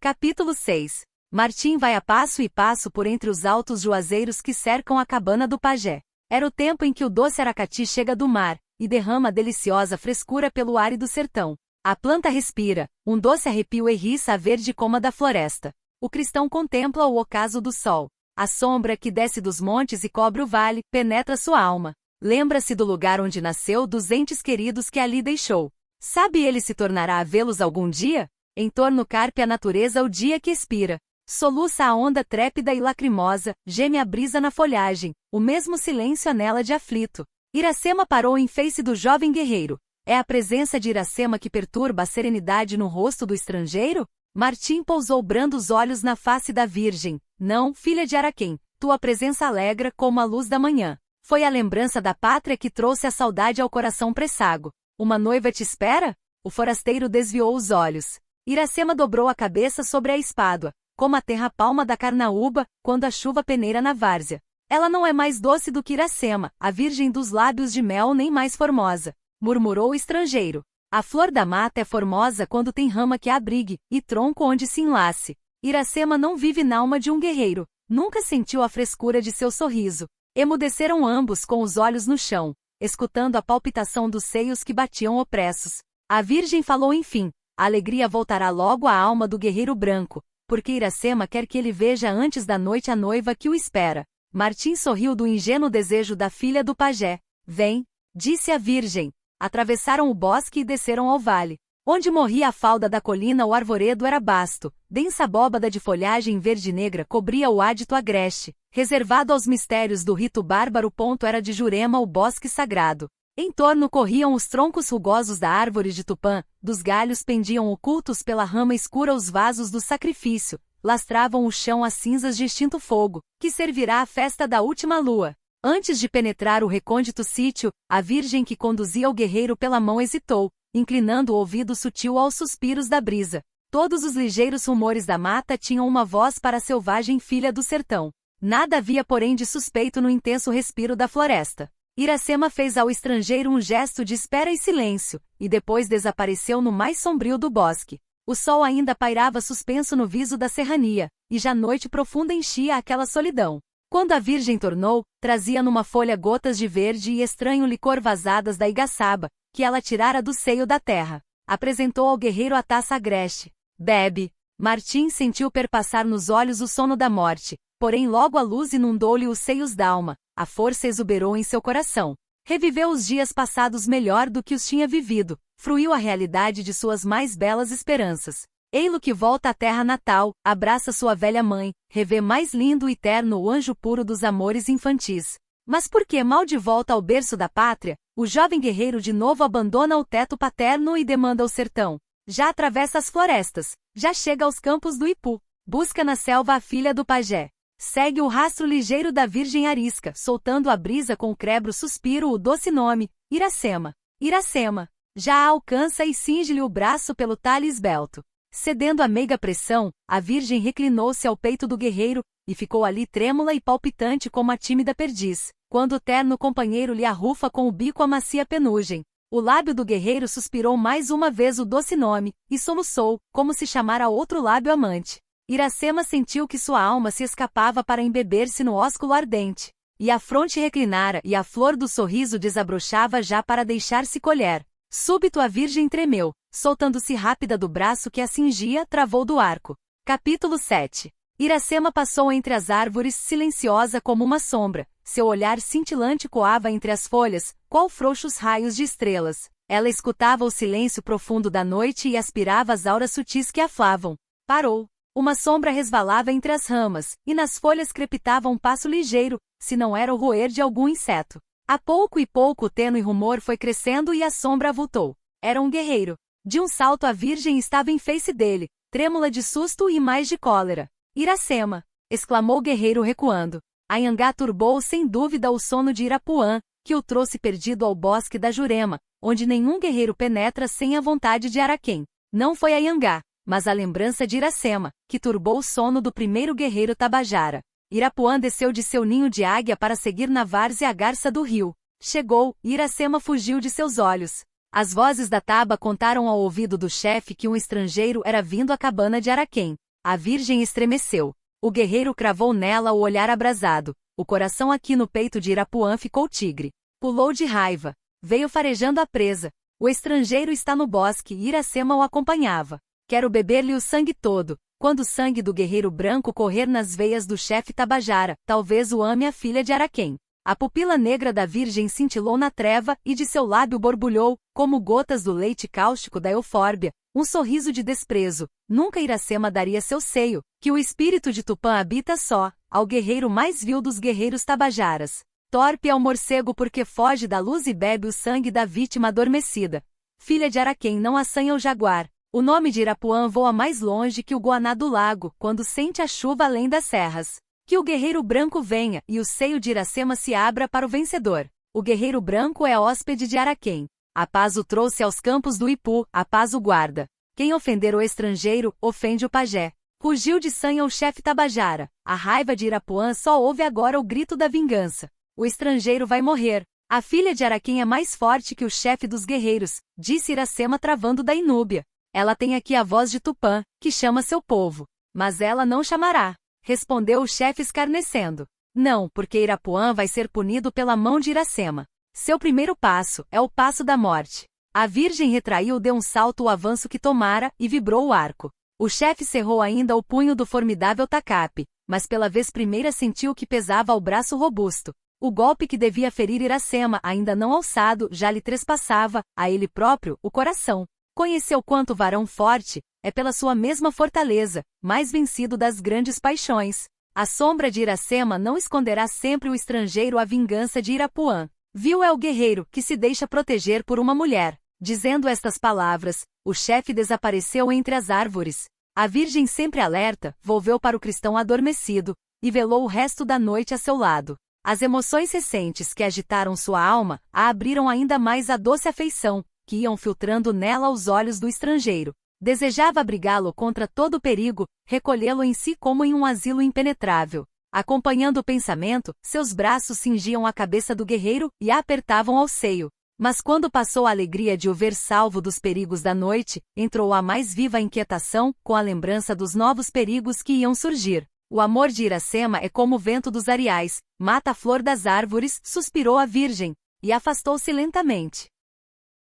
Capítulo 6. Martim vai a passo e passo por entre os altos juazeiros que cercam a cabana do pajé. Era o tempo em que o doce aracati chega do mar, e derrama deliciosa frescura pelo árido sertão. A planta respira, um doce arrepio erriça a verde coma da floresta. O cristão contempla o ocaso do sol. A sombra que desce dos montes e cobre o vale, penetra sua alma. Lembra-se do lugar onde nasceu, dos entes queridos que ali deixou. Sabe ele se tornará a vê-los algum dia? Em torno carpe a natureza o dia que expira. Soluça a onda trépida e lacrimosa, geme a brisa na folhagem, o mesmo silêncio anela de aflito. Iracema parou em face do jovem guerreiro. É a presença de Iracema que perturba a serenidade no rosto do estrangeiro? Martim pousou brandos olhos na face da virgem. Não, filha de Araquém, tua presença alegra como a luz da manhã. Foi a lembrança da pátria que trouxe a saudade ao coração pressago. Uma noiva te espera? O forasteiro desviou os olhos. Iracema dobrou a cabeça sobre a espádua, como a terra palma da carnaúba, quando a chuva peneira na várzea. Ela não é mais doce do que Iracema, a virgem dos lábios de mel, nem mais formosa, murmurou o estrangeiro. A flor da mata é formosa quando tem rama que a abrigue, e tronco onde se enlace. Iracema não vive n'alma de um guerreiro, nunca sentiu a frescura de seu sorriso. Emudeceram ambos com os olhos no chão, escutando a palpitação dos seios que batiam opressos. A virgem falou enfim. A alegria voltará logo à alma do guerreiro branco, porque Iracema quer que ele veja antes da noite a noiva que o espera. Martim sorriu do ingênuo desejo da filha do pajé. Vem, disse a virgem. Atravessaram o bosque e desceram ao vale. Onde morria a falda da colina o arvoredo era basto, densa abóbada de folhagem verde-negra cobria o ádito agreste. Reservado aos mistérios do rito bárbaro, ponto era de Jurema o bosque sagrado. Em torno corriam os troncos rugosos da árvore de Tupã, dos galhos pendiam ocultos pela rama escura os vasos do sacrifício, lastravam o chão as cinzas de extinto fogo, que servirá à festa da última lua. Antes de penetrar o recôndito sítio, a virgem que conduzia o guerreiro pela mão hesitou, inclinando o ouvido sutil aos suspiros da brisa. Todos os ligeiros rumores da mata tinham uma voz para a selvagem filha do sertão. Nada havia porém de suspeito no intenso respiro da floresta. Iracema fez ao estrangeiro um gesto de espera e silêncio, e depois desapareceu no mais sombrio do bosque. O sol ainda pairava suspenso no viso da serrania, e já noite profunda enchia aquela solidão. Quando a virgem tornou, trazia numa folha gotas de verde e estranho licor vazadas da igaçaba, que ela tirara do seio da terra. Apresentou ao guerreiro a taça agreste. Bebe. Martim sentiu perpassar nos olhos o sono da morte, porém logo a luz inundou-lhe os seios d'alma. A força exuberou em seu coração. Reviveu os dias passados melhor do que os tinha vivido, fruiu a realidade de suas mais belas esperanças. Ei-lo que volta à terra natal, abraça sua velha mãe, revê mais lindo e terno o anjo puro dos amores infantis. Mas por que mal de volta ao berço da pátria, o jovem guerreiro de novo abandona o teto paterno e demanda o sertão? Já atravessa as florestas, já chega aos campos do Ipu, busca na selva a filha do pajé. Segue o rastro ligeiro da virgem arisca, soltando a brisa com crebro suspiro o doce nome, Iracema. Iracema. Já a alcança e cinge-lhe o braço pelo talhe esbelto. Cedendo à meiga pressão, a virgem reclinou-se ao peito do guerreiro, e ficou ali trêmula e palpitante como a tímida perdiz, quando o terno companheiro lhe arrufa com o bico a macia penugem. O lábio do guerreiro suspirou mais uma vez o doce nome, e soluçou, como se chamara outro lábio amante. Iracema sentiu que sua alma se escapava para embeber-se no ósculo ardente, e a fronte reclinara e a flor do sorriso desabrochava já para deixar-se colher. Súbito a virgem tremeu, soltando-se rápida do braço que a cingia, travou do arco. Capítulo 7. Iracema passou entre as árvores silenciosa como uma sombra, seu olhar cintilante coava entre as folhas, qual frouxos raios de estrelas. Ela escutava o silêncio profundo da noite e aspirava as auras sutis que aflavam. Parou. Uma sombra resvalava entre as ramas, e nas folhas crepitava um passo ligeiro, se não era o roer de algum inseto. A pouco e pouco o tênue rumor foi crescendo e a sombra avultou. Era um guerreiro. De um salto a virgem estava em face dele, trêmula de susto e mais de cólera. Iracema! Exclamou o guerreiro recuando. Anhangá turbou sem dúvida o sono de Irapuã, que o trouxe perdido ao bosque da Jurema, onde nenhum guerreiro penetra sem a vontade de Araquém. Não foi Anhangá, mas a lembrança de Iracema, que turbou o sono do primeiro guerreiro Tabajara. Irapuã desceu de seu ninho de águia para seguir na várzea a garça do rio. Chegou, e Iracema fugiu de seus olhos. As vozes da taba contaram ao ouvido do chefe que um estrangeiro era vindo à cabana de Araquém. A virgem estremeceu. O guerreiro cravou nela o olhar abrasado. O coração aqui no peito de Irapuã ficou tigre. Pulou de raiva. Veio farejando a presa. O estrangeiro está no bosque e Iracema o acompanhava. Quero beber-lhe o sangue todo. Quando o sangue do guerreiro branco correr nas veias do chefe Tabajara, talvez o ame a filha de Araquém. A pupila negra da virgem cintilou na treva e de seu lábio borbulhou, como gotas do leite cáustico da eufórbia, um sorriso de desprezo. Nunca Iracema daria seu seio, que o espírito de Tupã habita só, ao guerreiro mais vil dos guerreiros tabajaras. Torpe é o morcego porque foge da luz e bebe o sangue da vítima adormecida. Filha de Araquém não assanha o jaguar. O nome de Irapuã voa mais longe que o Guaná do lago, quando sente a chuva além das serras. Que o guerreiro branco venha, e o seio de Iracema se abra para o vencedor. O guerreiro branco é hóspede de Araquém. A paz o trouxe aos campos do Ipu, a paz o guarda. Quem ofender o estrangeiro, ofende o pajé. Rugiu de sanha o chefe Tabajara. A raiva de Irapuã só ouve agora o grito da vingança. O estrangeiro vai morrer. A filha de Araquém é mais forte que o chefe dos guerreiros, disse Iracema travando da inúbia. Ela tem aqui a voz de Tupã, que chama seu povo. Mas ela não chamará. Respondeu o chefe escarnecendo. Não, porque Irapuã vai ser punido pela mão de Iracema. Seu primeiro passo é o passo da morte. A virgem retraiu de um salto o avanço que tomara e vibrou o arco. O chefe cerrou ainda o punho do formidável tacape, mas pela vez primeira sentiu que pesava ao braço robusto. O golpe que devia ferir Iracema, ainda não alçado, já lhe trespassava, a ele próprio, o coração. Conheceu quanto varão forte, é pela sua mesma fortaleza, mais vencido das grandes paixões. A sombra de Iracema não esconderá sempre o estrangeiro à vingança de Irapuã. Vil é o guerreiro que se deixa proteger por uma mulher. Dizendo estas palavras, o chefe desapareceu entre as árvores. A virgem sempre alerta, volveu para o cristão adormecido, e velou o resto da noite a seu lado. As emoções recentes que agitaram sua alma, a abriram ainda mais a doce afeição, que iam filtrando nela os olhos do estrangeiro. Desejava abrigá-lo contra todo perigo, recolhê-lo em si como em um asilo impenetrável. Acompanhando o pensamento, seus braços cingiam a cabeça do guerreiro e a apertavam ao seio. Mas quando passou a alegria de o ver salvo dos perigos da noite, entrou a mais viva inquietação, com a lembrança dos novos perigos que iam surgir. O amor de Iracema é como o vento dos areais, mata a flor das árvores, suspirou a virgem, e afastou-se lentamente.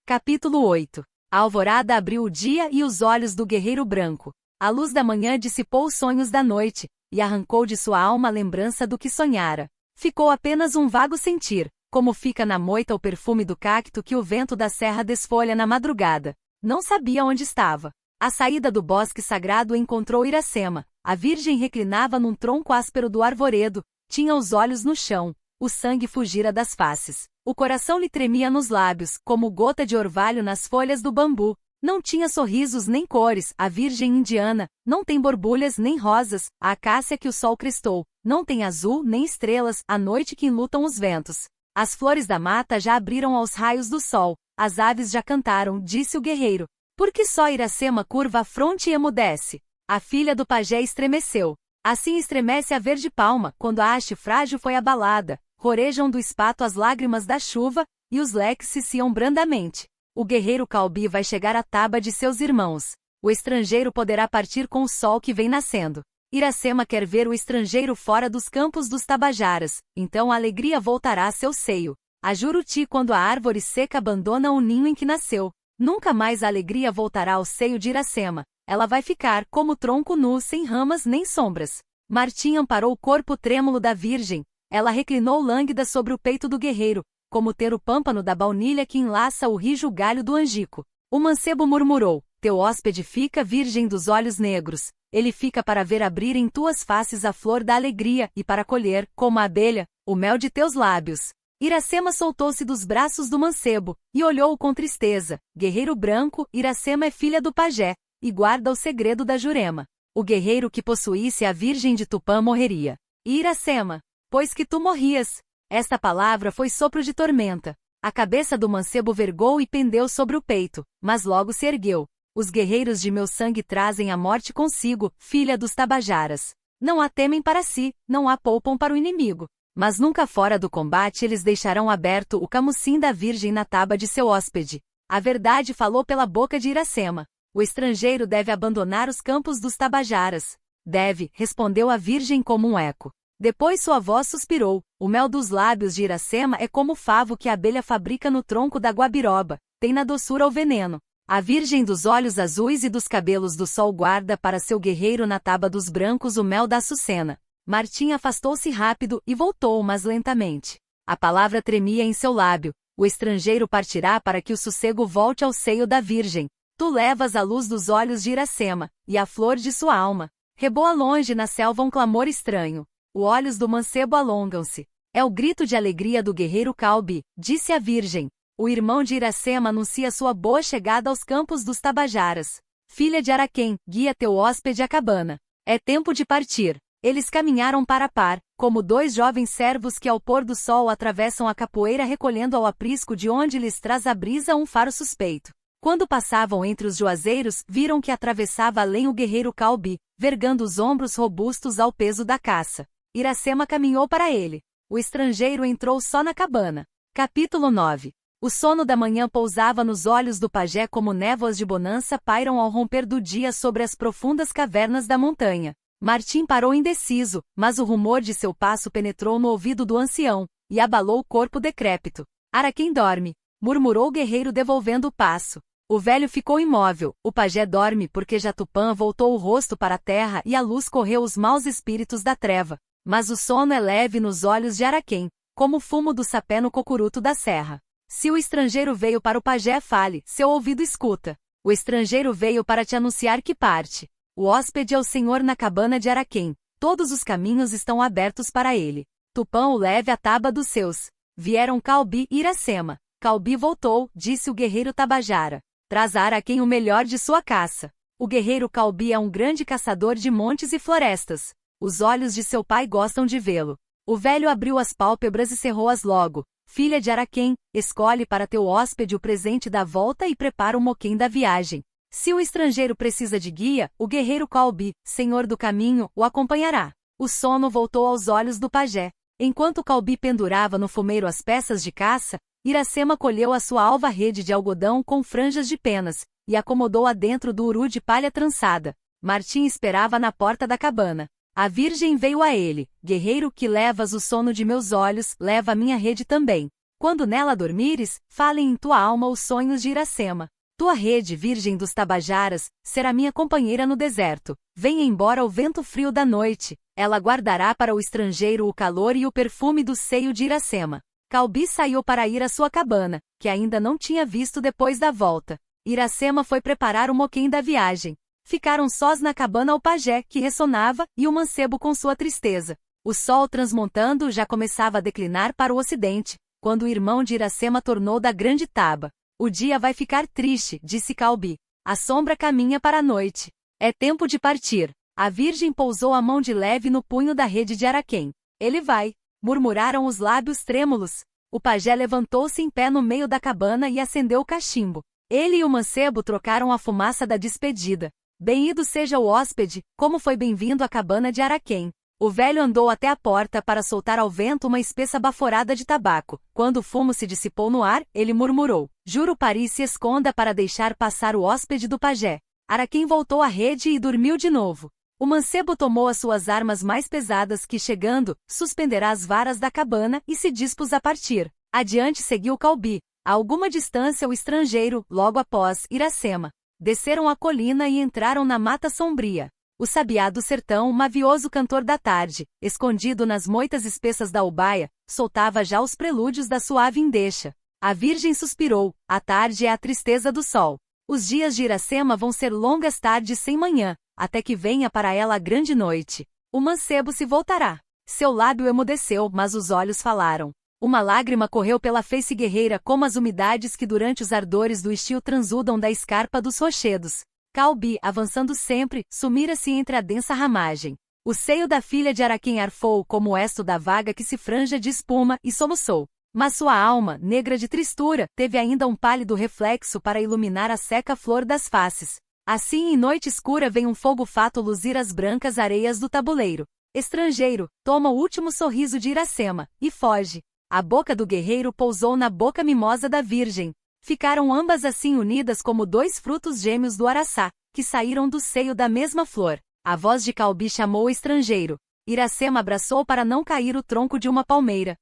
Capítulo 8. A alvorada abriu o dia e os olhos do guerreiro branco. A luz da manhã dissipou os sonhos da noite, e arrancou de sua alma a lembrança do que sonhara. Ficou apenas um vago sentir, como fica na moita o perfume do cacto que o vento da serra desfolha na madrugada. Não sabia onde estava. À saída do bosque sagrado encontrou Iracema. A virgem reclinava num tronco áspero do arvoredo, tinha os olhos no chão, o sangue fugira das faces. O coração lhe tremia nos lábios, como gota de orvalho nas folhas do bambu. Não tinha sorrisos nem cores, a virgem indiana, não tem borbulhas nem rosas, a acácia que o sol crestou, não tem azul nem estrelas, a noite que enlutam os ventos. As flores da mata já abriram aos raios do sol, as aves já cantaram, disse o guerreiro. Por que só Iracema curva a fronte e emudece? A filha do pajé estremeceu. Assim estremece a verde palma, quando a haste frágil foi abalada, rorejam do espato as lágrimas da chuva, e os leques ciciam brandamente. O guerreiro Calbi vai chegar à taba de seus irmãos. O estrangeiro poderá partir com o sol que vem nascendo. Iracema quer ver o estrangeiro fora dos campos dos Tabajaras, então a alegria voltará a seu seio. A Juruti quando a árvore seca abandona o ninho em que nasceu. Nunca mais a alegria voltará ao seio de Iracema. Ela vai ficar como tronco nu sem ramas nem sombras. Martim amparou o corpo trêmulo da virgem. Ela reclinou lânguida sobre o peito do guerreiro, como ter o pâmpano da baunilha que enlaça o rijo galho do angico. O mancebo murmurou, teu hóspede fica virgem dos olhos negros, ele fica para ver abrir em tuas faces a flor da alegria e para colher, como a abelha, o mel de teus lábios. Iracema soltou-se dos braços do mancebo, e olhou-o com tristeza. Guerreiro branco, Iracema é filha do pajé, e guarda o segredo da Jurema. O guerreiro que possuísse a virgem de Tupã morreria. E Iracema, pois que tu morrias. Esta palavra foi sopro de tormenta. A cabeça do mancebo vergou e pendeu sobre o peito, mas logo se ergueu. Os guerreiros de meu sangue trazem a morte consigo, filha dos Tabajaras. Não a temem para si, não a poupam para o inimigo. Mas nunca fora do combate eles deixarão aberto o camucim da virgem na taba de seu hóspede. A verdade falou pela boca de Iracema. O estrangeiro deve abandonar os campos dos Tabajaras. Deve, respondeu a virgem como um eco. Depois sua voz suspirou. O mel dos lábios de Iracema é como o favo que a abelha fabrica no tronco da guabiroba. Tem na doçura o veneno. A virgem dos olhos azuis e dos cabelos do sol guarda para seu guerreiro na taba dos brancos o mel da açucena. Martim afastou-se rápido e voltou, mas lentamente. A palavra tremia em seu lábio. O estrangeiro partirá para que o sossego volte ao seio da virgem. Tu levas a luz dos olhos de Iracema, e a flor de sua alma. Reboa longe na selva um clamor estranho. Os olhos do mancebo alongam-se. É o grito de alegria do guerreiro Calbi, disse a virgem. O irmão de Iracema anuncia sua boa chegada aos campos dos Tabajaras. Filha de Araquém, guia teu hóspede à cabana. É tempo de partir. Eles caminharam para a par, como dois jovens servos que ao pôr do sol atravessam a capoeira recolhendo ao aprisco de onde lhes traz a brisa um faro suspeito. Quando passavam entre os juazeiros, viram que atravessava além o guerreiro Calbi, vergando os ombros robustos ao peso da caça. Iracema caminhou para ele. O estrangeiro entrou só na cabana. Capítulo 9. O sono da manhã pousava nos olhos do pajé como névoas de bonança pairam ao romper do dia sobre as profundas cavernas da montanha. Martim parou indeciso, mas o rumor de seu passo penetrou no ouvido do ancião, e abalou o corpo decrépito. Araquém dorme, murmurou o guerreiro devolvendo o passo. O velho ficou imóvel. O pajé dorme porque Jatupã voltou o rosto para a terra e a luz correu os maus espíritos da treva. Mas o sono é leve nos olhos de Araquém, como o fumo do sapé no cocuruto da serra. Se o estrangeiro veio para o pajé, fale, seu ouvido escuta. O estrangeiro veio para te anunciar que parte. O hóspede é o senhor na cabana de Araquém. Todos os caminhos estão abertos para ele. Tupã o leve à taba dos seus. Vieram Calbi e Iracema. Calbi voltou, disse o guerreiro Tabajara. Traz a Araquém o melhor de sua caça. O guerreiro Calbi é um grande caçador de montes e florestas. Os olhos de seu pai gostam de vê-lo. O velho abriu as pálpebras e cerrou-as logo. Filha de Araquém, escolhe para teu hóspede o presente da volta e prepara o moquém da viagem. Se o estrangeiro precisa de guia, o guerreiro Calbi, senhor do caminho, o acompanhará. O sono voltou aos olhos do pajé. Enquanto Calbi pendurava no fumeiro as peças de caça, Iracema colheu a sua alva rede de algodão com franjas de penas, e acomodou-a dentro do uru de palha trançada. Martim esperava na porta da cabana. A virgem veio a ele. Guerreiro que levas o sono de meus olhos, leva a minha rede também. Quando nela dormires, falem em tua alma os sonhos de Iracema. Tua rede, virgem dos Tabajaras, será minha companheira no deserto. Venha embora o vento frio da noite. Ela guardará para o estrangeiro o calor e o perfume do seio de Iracema. Calbi saiu para ir à sua cabana, que ainda não tinha visto depois da volta. Iracema foi preparar o moquém da viagem. Ficaram sós na cabana o pajé, que ressonava, e o mancebo com sua tristeza. O sol transmontando já começava a declinar para o ocidente, quando o irmão de Iracema tornou da grande taba. O dia vai ficar triste, disse Calbi. A sombra caminha para a noite. É tempo de partir. A virgem pousou a mão de leve no punho da rede de Araquém. Ele vai, murmuraram os lábios trêmulos. O pajé levantou-se em pé no meio da cabana e acendeu o cachimbo. Ele e o mancebo trocaram a fumaça da despedida. Bem-ido seja o hóspede, como foi bem-vindo à cabana de Araquém. O velho andou até a porta para soltar ao vento uma espessa baforada de tabaco. Quando o fumo se dissipou no ar, ele murmurou. Jurupari se esconda para deixar passar o hóspede do pajé. Araquém voltou à rede e dormiu de novo. O mancebo tomou as suas armas mais pesadas que, chegando, suspenderá as varas da cabana e se dispôs a partir. Adiante seguiu Calbi. A alguma distância o estrangeiro, logo após, Iracema. Desceram a colina e entraram na mata sombria. O sabiá do sertão, mavioso cantor da tarde, escondido nas moitas espessas da ubaia, soltava já os prelúdios da suave endecha. A virgem suspirou, a tarde é a tristeza do sol. Os dias de Iracema vão ser longas tardes sem manhã, até que venha para ela a grande noite. O mancebo se voltará. Seu lábio emudeceu, mas os olhos falaram. Uma lágrima correu pela face guerreira como as umidades que durante os ardores do estio transudam da escarpa dos rochedos. Calbi, avançando sempre, sumira-se entre a densa ramagem. O seio da filha de Araquém arfou como o esto da vaga que se franja de espuma e soluçou. Mas sua alma, negra de tristura, teve ainda um pálido reflexo para iluminar a seca flor das faces. Assim em noite escura vem um fogo fato luzir as brancas areias do tabuleiro. Estrangeiro, toma o último sorriso de Iracema, e foge. A boca do guerreiro pousou na boca mimosa da virgem. Ficaram ambas assim unidas como dois frutos gêmeos do araçá, que saíram do seio da mesma flor. A voz de Calbi chamou o estrangeiro. Iracema abraçou para não cair o tronco de uma palmeira.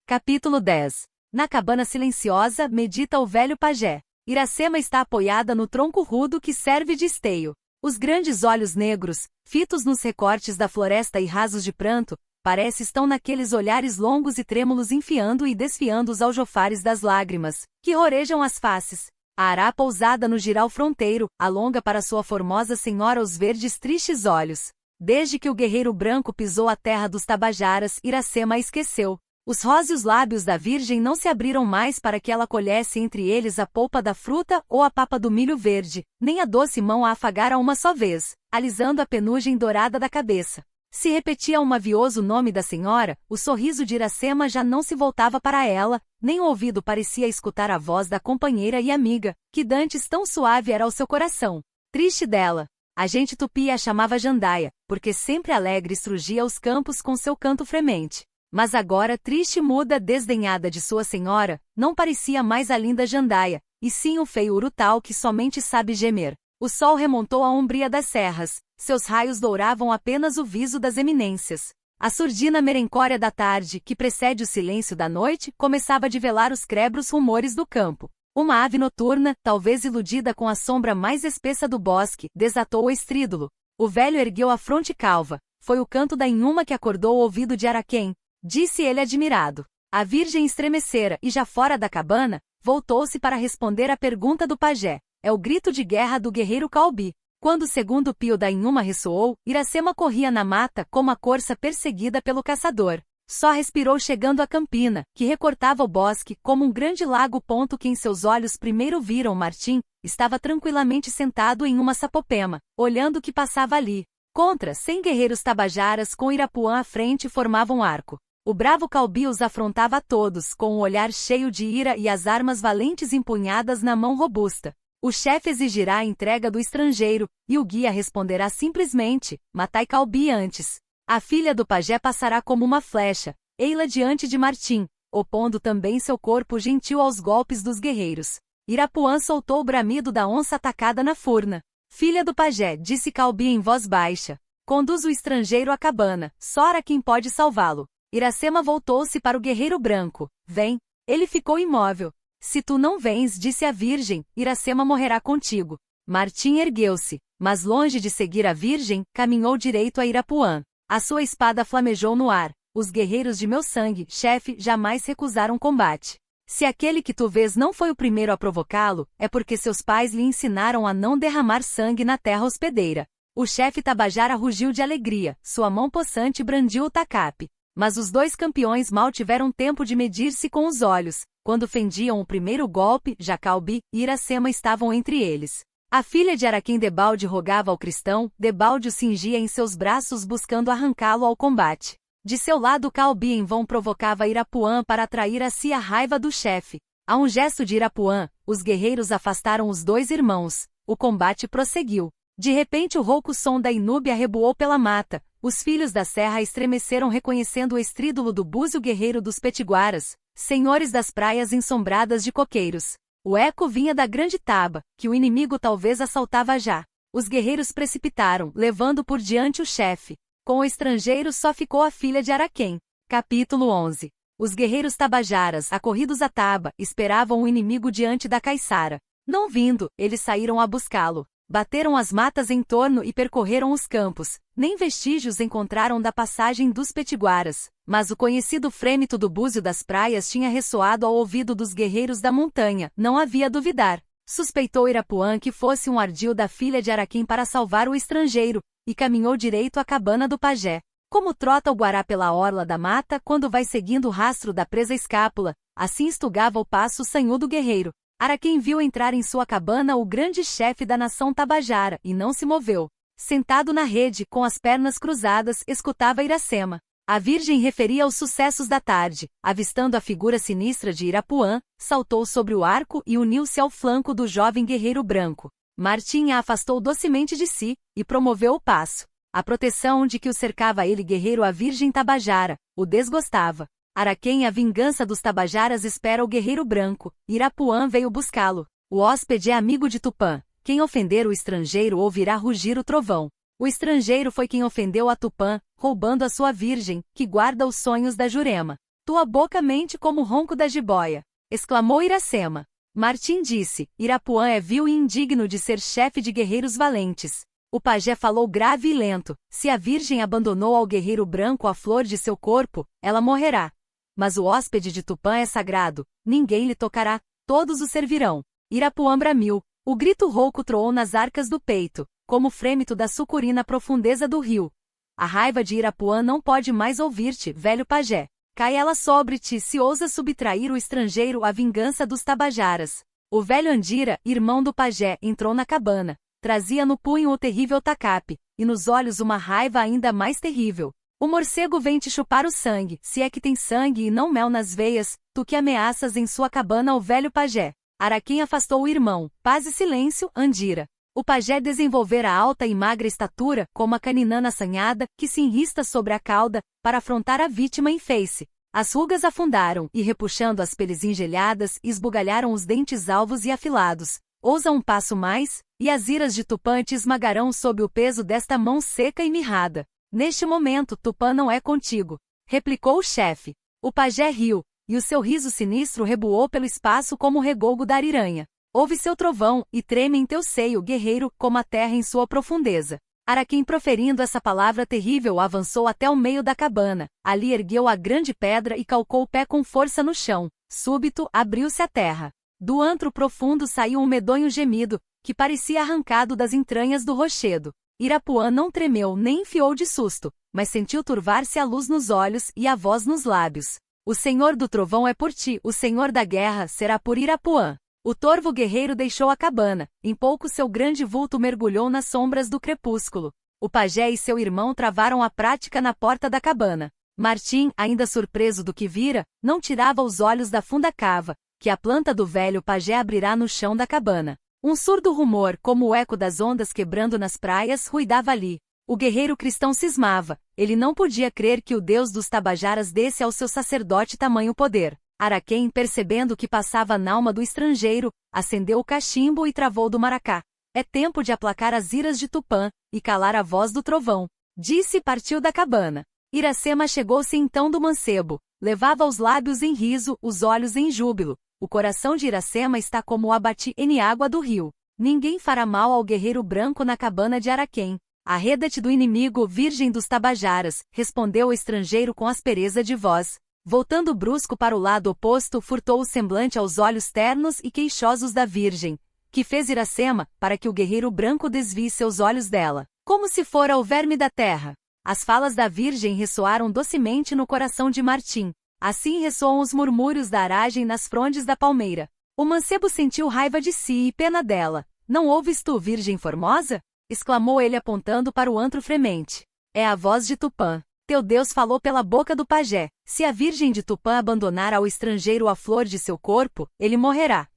Capítulo 10. Na cabana silenciosa, medita o velho pajé. Iracema está apoiada no tronco rudo que serve de esteio. Os grandes olhos negros, fitos nos recortes da floresta e rasos de pranto, parece estão naqueles olhares longos e trêmulos enfiando e desfiando os aljofares das lágrimas, que rorejam as faces. A ará pousada no giral fronteiro, alonga para sua formosa senhora os verdes tristes olhos. Desde que o guerreiro branco pisou a terra dos Tabajaras, Iracema a esqueceu. Os róseos lábios da virgem não se abriram mais para que ela colhesse entre eles a polpa da fruta ou a papa do milho verde, nem a doce mão a afagara uma só vez, alisando a penugem dourada da cabeça. Se repetia um mavioso nome da senhora, o sorriso de Iracema já não se voltava para ela, nem o ouvido parecia escutar a voz da companheira e amiga, que dantes tão suave era ao seu coração. Triste dela. A gente tupi a chamava Jandaia, porque sempre alegre estrugia os campos com seu canto fremente. Mas agora, triste e muda, desdenhada de sua senhora, não parecia mais a linda Jandaia, e sim o feio Urutau que somente sabe gemer. O sol remontou a umbria das serras, seus raios douravam apenas o viso das eminências. A surdina merencória da tarde, que precede o silêncio da noite, começava a develar os crebros rumores do campo. Uma ave noturna, talvez iludida com a sombra mais espessa do bosque, desatou o estrídulo. O velho ergueu a fronte calva. Foi o canto da inhuma que acordou o ouvido de Araquém, disse ele admirado. A virgem estremecera e, já fora da cabana, voltou-se para responder à pergunta do pajé. É o grito de guerra do guerreiro Calbi. Quando o segundo pio da inhuma ressoou, Iracema corria na mata como a corça perseguida pelo caçador. Só respirou chegando à campina, que recortava o bosque como um grande lago. Ponto que em seus olhos primeiro viram Martim, estava tranquilamente sentado em uma sapopema, olhando o que passava ali. Contra 100 guerreiros tabajaras com Irapuã à frente formavam arco. O bravo Calbi os afrontava a todos, com um olhar cheio de ira e as armas valentes empunhadas na mão robusta. O chefe exigirá a entrega do estrangeiro, e o guia responderá simplesmente, matai Calbi antes. A filha do pajé passará como uma flecha, ei-la diante de Martim, opondo também seu corpo gentil aos golpes dos guerreiros. Irapuã soltou o bramido da onça atacada na furna. Filha do pajé, disse Calbi em voz baixa, conduz o estrangeiro à cabana, só Araquém pode salvá-lo. Iracema voltou-se para o guerreiro branco. Vem. Ele ficou imóvel. Se tu não vens, disse a virgem, Iracema morrerá contigo. Martim ergueu-se, mas longe de seguir a virgem, caminhou direito a Irapuã. A sua espada flamejou no ar. Os guerreiros de meu sangue, chefe, jamais recusaram combate. Se aquele que tu vês não foi o primeiro a provocá-lo, é porque seus pais lhe ensinaram a não derramar sangue na terra hospedeira. O chefe tabajara rugiu de alegria, sua mão possante brandiu o tacape. Mas os dois campeões mal tiveram tempo de medir-se com os olhos. Quando fendiam o primeiro golpe, já Calbi e Iracema estavam entre eles. A filha de Araquém debalde rogava ao cristão, debalde o cingia em seus braços buscando arrancá-lo ao combate. De seu lado Calbi em vão provocava Irapuã para atrair a si a raiva do chefe. A um gesto de Irapuã, os guerreiros afastaram os dois irmãos. O combate prosseguiu. De repente o rouco som da inúbia reboou pela mata. Os filhos da serra estremeceram reconhecendo o estrídulo do búzio guerreiro dos Petiguaras, senhores das praias ensombradas de coqueiros. O eco vinha da grande taba, que o inimigo talvez assaltava já. Os guerreiros precipitaram, levando por diante o chefe. Com o estrangeiro só ficou a filha de Araquém. Capítulo 11. Os guerreiros tabajaras, acorridos à taba, esperavam o inimigo diante da caiçara. Não vindo, eles saíram a buscá-lo. Bateram as matas em torno e percorreram os campos. Nem vestígios encontraram da passagem dos Petiguaras, mas o conhecido frêmito do búzio das praias tinha ressoado ao ouvido dos guerreiros da montanha, não havia duvidar. Suspeitou Irapuã que fosse um ardil da filha de Araquém para salvar o estrangeiro, e caminhou direito à cabana do pajé. Como trota o guará pela orla da mata quando vai seguindo o rastro da presa escápula, assim estugava o passo o sanhudo guerreiro. Araquém viu entrar em sua cabana o grande chefe da nação tabajara, e não se moveu. Sentado na rede, com as pernas cruzadas, escutava Iracema. A virgem referia os sucessos da tarde. Avistando a figura sinistra de Irapuã, saltou sobre o arco e uniu-se ao flanco do jovem guerreiro branco. Martim a afastou docemente de si, e promoveu o passo. A proteção de que o cercava ele guerreiro a virgem tabajara, o desgostava. Araquém, a vingança dos Tabajaras espera o guerreiro branco. Irapuã veio buscá-lo. O hóspede é amigo de Tupã. Quem ofender o estrangeiro ouvirá rugir o trovão. O estrangeiro foi quem ofendeu a Tupã, roubando a sua virgem, que guarda os sonhos da Jurema. Tua boca mente como o ronco da jiboia, exclamou Iracema. Martim disse, Irapuã é vil e indigno de ser chefe de guerreiros valentes. O pajé falou grave e lento, se a virgem abandonou ao guerreiro branco a flor de seu corpo, ela morrerá. Mas o hóspede de Tupã é sagrado, ninguém lhe tocará, todos o servirão. Irapuã bramiu, o grito rouco troou nas arcas do peito, como o frêmito da sucuri na profundeza do rio. A raiva de Irapuã não pode mais ouvir-te, velho pajé. Cai ela sobre-te se ousa subtrair o estrangeiro à vingança dos Tabajaras. O velho Andira, irmão do pajé, entrou na cabana. Trazia no punho o terrível tacape, e nos olhos uma raiva ainda mais terrível. O morcego vem te chupar o sangue, se é que tem sangue e não mel nas veias, tu que ameaças em sua cabana o velho pajé. Araquém afastou o irmão, paz e silêncio, Andira. O pajé desenvolvera alta e magra estatura, como a caninana assanhada, que se enrista sobre a cauda, para afrontar a vítima em face. As rugas afundaram, e repuxando as peles engelhadas, esbugalharam os dentes alvos e afilados. Ousa um passo mais, e as iras de Tupã te esmagarão sob o peso desta mão seca e mirrada. Neste momento Tupã não é contigo, replicou o chefe. O pajé riu, e o seu riso sinistro reboou pelo espaço como o regougo da ariranha. Ouve seu trovão, e treme em teu seio, guerreiro, como a terra em sua profundeza. Araquém, proferindo essa palavra terrível, avançou até o meio da cabana. Ali ergueu a grande pedra e calcou o pé com força no chão. Súbito, abriu-se a terra. Do antro profundo saiu um medonho gemido, que parecia arrancado das entranhas do rochedo. Irapuã não tremeu nem enfiou de susto, mas sentiu turvar-se a luz nos olhos e a voz nos lábios. O senhor do trovão é por ti, o senhor da guerra será por Irapuã. O torvo guerreiro deixou a cabana, em pouco seu grande vulto mergulhou nas sombras do crepúsculo. O pajé e seu irmão travaram a prática na porta da cabana. Martim, ainda surpreso do que vira, não tirava os olhos da funda cava, que a planta do velho pajé abrirá no chão da cabana. Um surdo rumor, como o eco das ondas quebrando nas praias, ruidava ali. O guerreiro cristão cismava, ele não podia crer que o Deus dos Tabajaras desse ao seu sacerdote tamanho poder. Araquém, percebendo o que passava n'alma do estrangeiro, acendeu o cachimbo e travou do maracá. É tempo de aplacar as iras de Tupã, e calar a voz do trovão. Disse e partiu da cabana. Iracema chegou-se então do mancebo, levava os lábios em riso, os olhos em júbilo. O coração de Iracema está como o abati em água do rio. Ninguém fará mal ao guerreiro branco na cabana de Araquém. Arreda-te do inimigo, virgem dos Tabajaras, respondeu o estrangeiro com aspereza de voz. Voltando brusco para o lado oposto, furtou o semblante aos olhos ternos e queixosos da virgem, que fez Iracema, para que o guerreiro branco desvie seus olhos dela, como se fora o verme da terra. As falas da virgem ressoaram docemente no coração de Martim. Assim ressoam os murmúrios da aragem nas frondes da palmeira. O mancebo sentiu raiva de si e pena dela. Não ouves tu, virgem formosa? Exclamou ele apontando para o antro fremente. É a voz de Tupã. Teu Deus falou pela boca do pajé. Se a virgem de Tupã abandonar ao estrangeiro a flor de seu corpo, ele morrerá.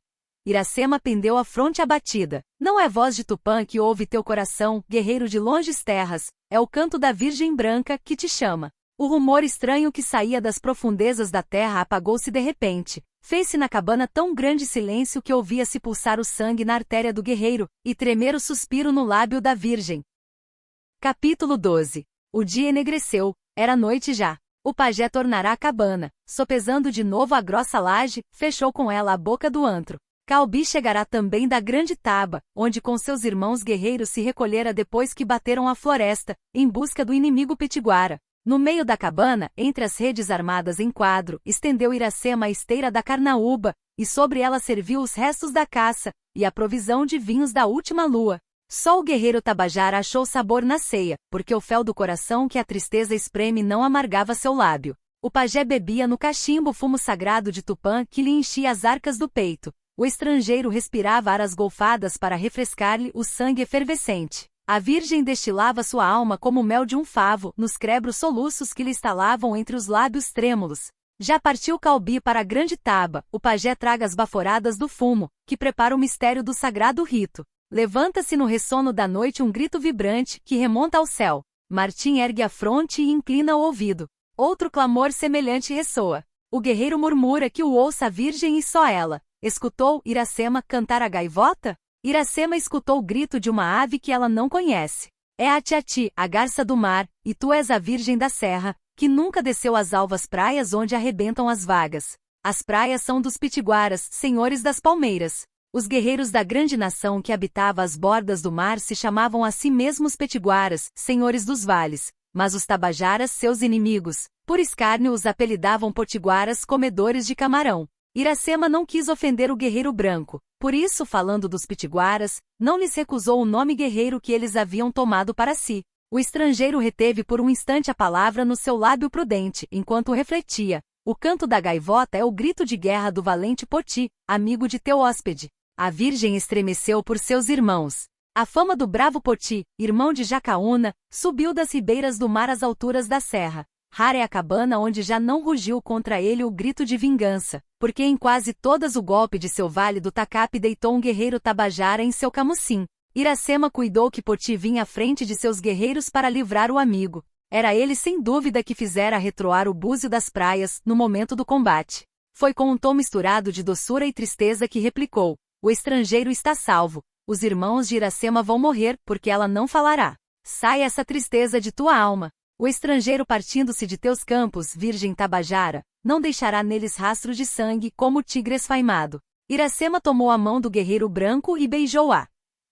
Iracema pendeu a fronte abatida. Não é voz de Tupã que ouve teu coração, guerreiro de longes terras, é o canto da virgem branca que te chama. O rumor estranho que saía das profundezas da terra apagou-se de repente. Fez-se na cabana tão grande silêncio que ouvia-se pulsar o sangue na artéria do guerreiro, e tremer o suspiro no lábio da virgem. Capítulo 12. O dia enegreceu, era noite já. O pajé tornará à cabana, sopesando de novo a grossa laje, fechou com ela a boca do antro. Calbi chegará também da grande taba, onde com seus irmãos guerreiros se recolhera depois que bateram a floresta, em busca do inimigo petiguara. No meio da cabana, entre as redes armadas em quadro, estendeu Iracema a esteira da carnaúba, e sobre ela serviu os restos da caça, e a provisão de vinhos da última lua. Só o guerreiro Tabajara achou sabor na ceia, porque o fel do coração que a tristeza espreme não amargava seu lábio. O pajé bebia no cachimbo o fumo sagrado de Tupã que lhe enchia as arcas do peito. O estrangeiro respirava aras golfadas para refrescar-lhe o sangue efervescente. A virgem destilava sua alma como o mel de um favo, nos crebros soluços que lhe estalavam entre os lábios trêmulos. Já partiu Calbi para a grande taba, o pajé traga as baforadas do fumo, que prepara o mistério do sagrado rito. Levanta-se no ressono da noite um grito vibrante, que remonta ao céu. Martim ergue a fronte e inclina o ouvido. Outro clamor semelhante ressoa. O guerreiro murmura que o ouça a virgem e só ela. Escutou Iracema cantar a gaivota? Iracema escutou o grito de uma ave que ela não conhece. É a Tiati, a garça do mar, e tu és a virgem da serra, que nunca desceu às alvas praias onde arrebentam as vagas. As praias são dos pitiguaras, senhores das palmeiras. Os guerreiros da grande nação que habitava as bordas do mar se chamavam a si mesmos petiguaras, senhores dos vales, mas os tabajaras, seus inimigos, por escárnio os apelidavam potiguaras, comedores de camarão. Iracema não quis ofender o guerreiro branco, por isso, falando dos pitiguaras, não lhes recusou o nome guerreiro que eles haviam tomado para si. O estrangeiro reteve por um instante a palavra no seu lábio prudente, enquanto refletia. O canto da gaivota é o grito de guerra do valente Poti, amigo de teu hóspede. A virgem estremeceu por seus irmãos. A fama do bravo Poti, irmão de Jacaúna, subiu das ribeiras do mar às alturas da serra. Rara é a cabana onde já não rugiu contra ele o grito de vingança, porque em quase todas o golpe de seu vale do tacape deitou um guerreiro tabajara em seu camucim. Iracema cuidou que Poti vinha à frente de seus guerreiros para livrar o amigo. Era ele sem dúvida que fizera retroar o búzio das praias, no momento do combate. Foi com um tom misturado de doçura e tristeza que replicou: o estrangeiro está salvo. Os irmãos de Iracema vão morrer, porque ela não falará. Sai essa tristeza de tua alma. O estrangeiro partindo-se de teus campos, virgem tabajara, não deixará neles rastro de sangue, como o tigre esfaimado. Iracema tomou a mão do guerreiro branco e beijou-a.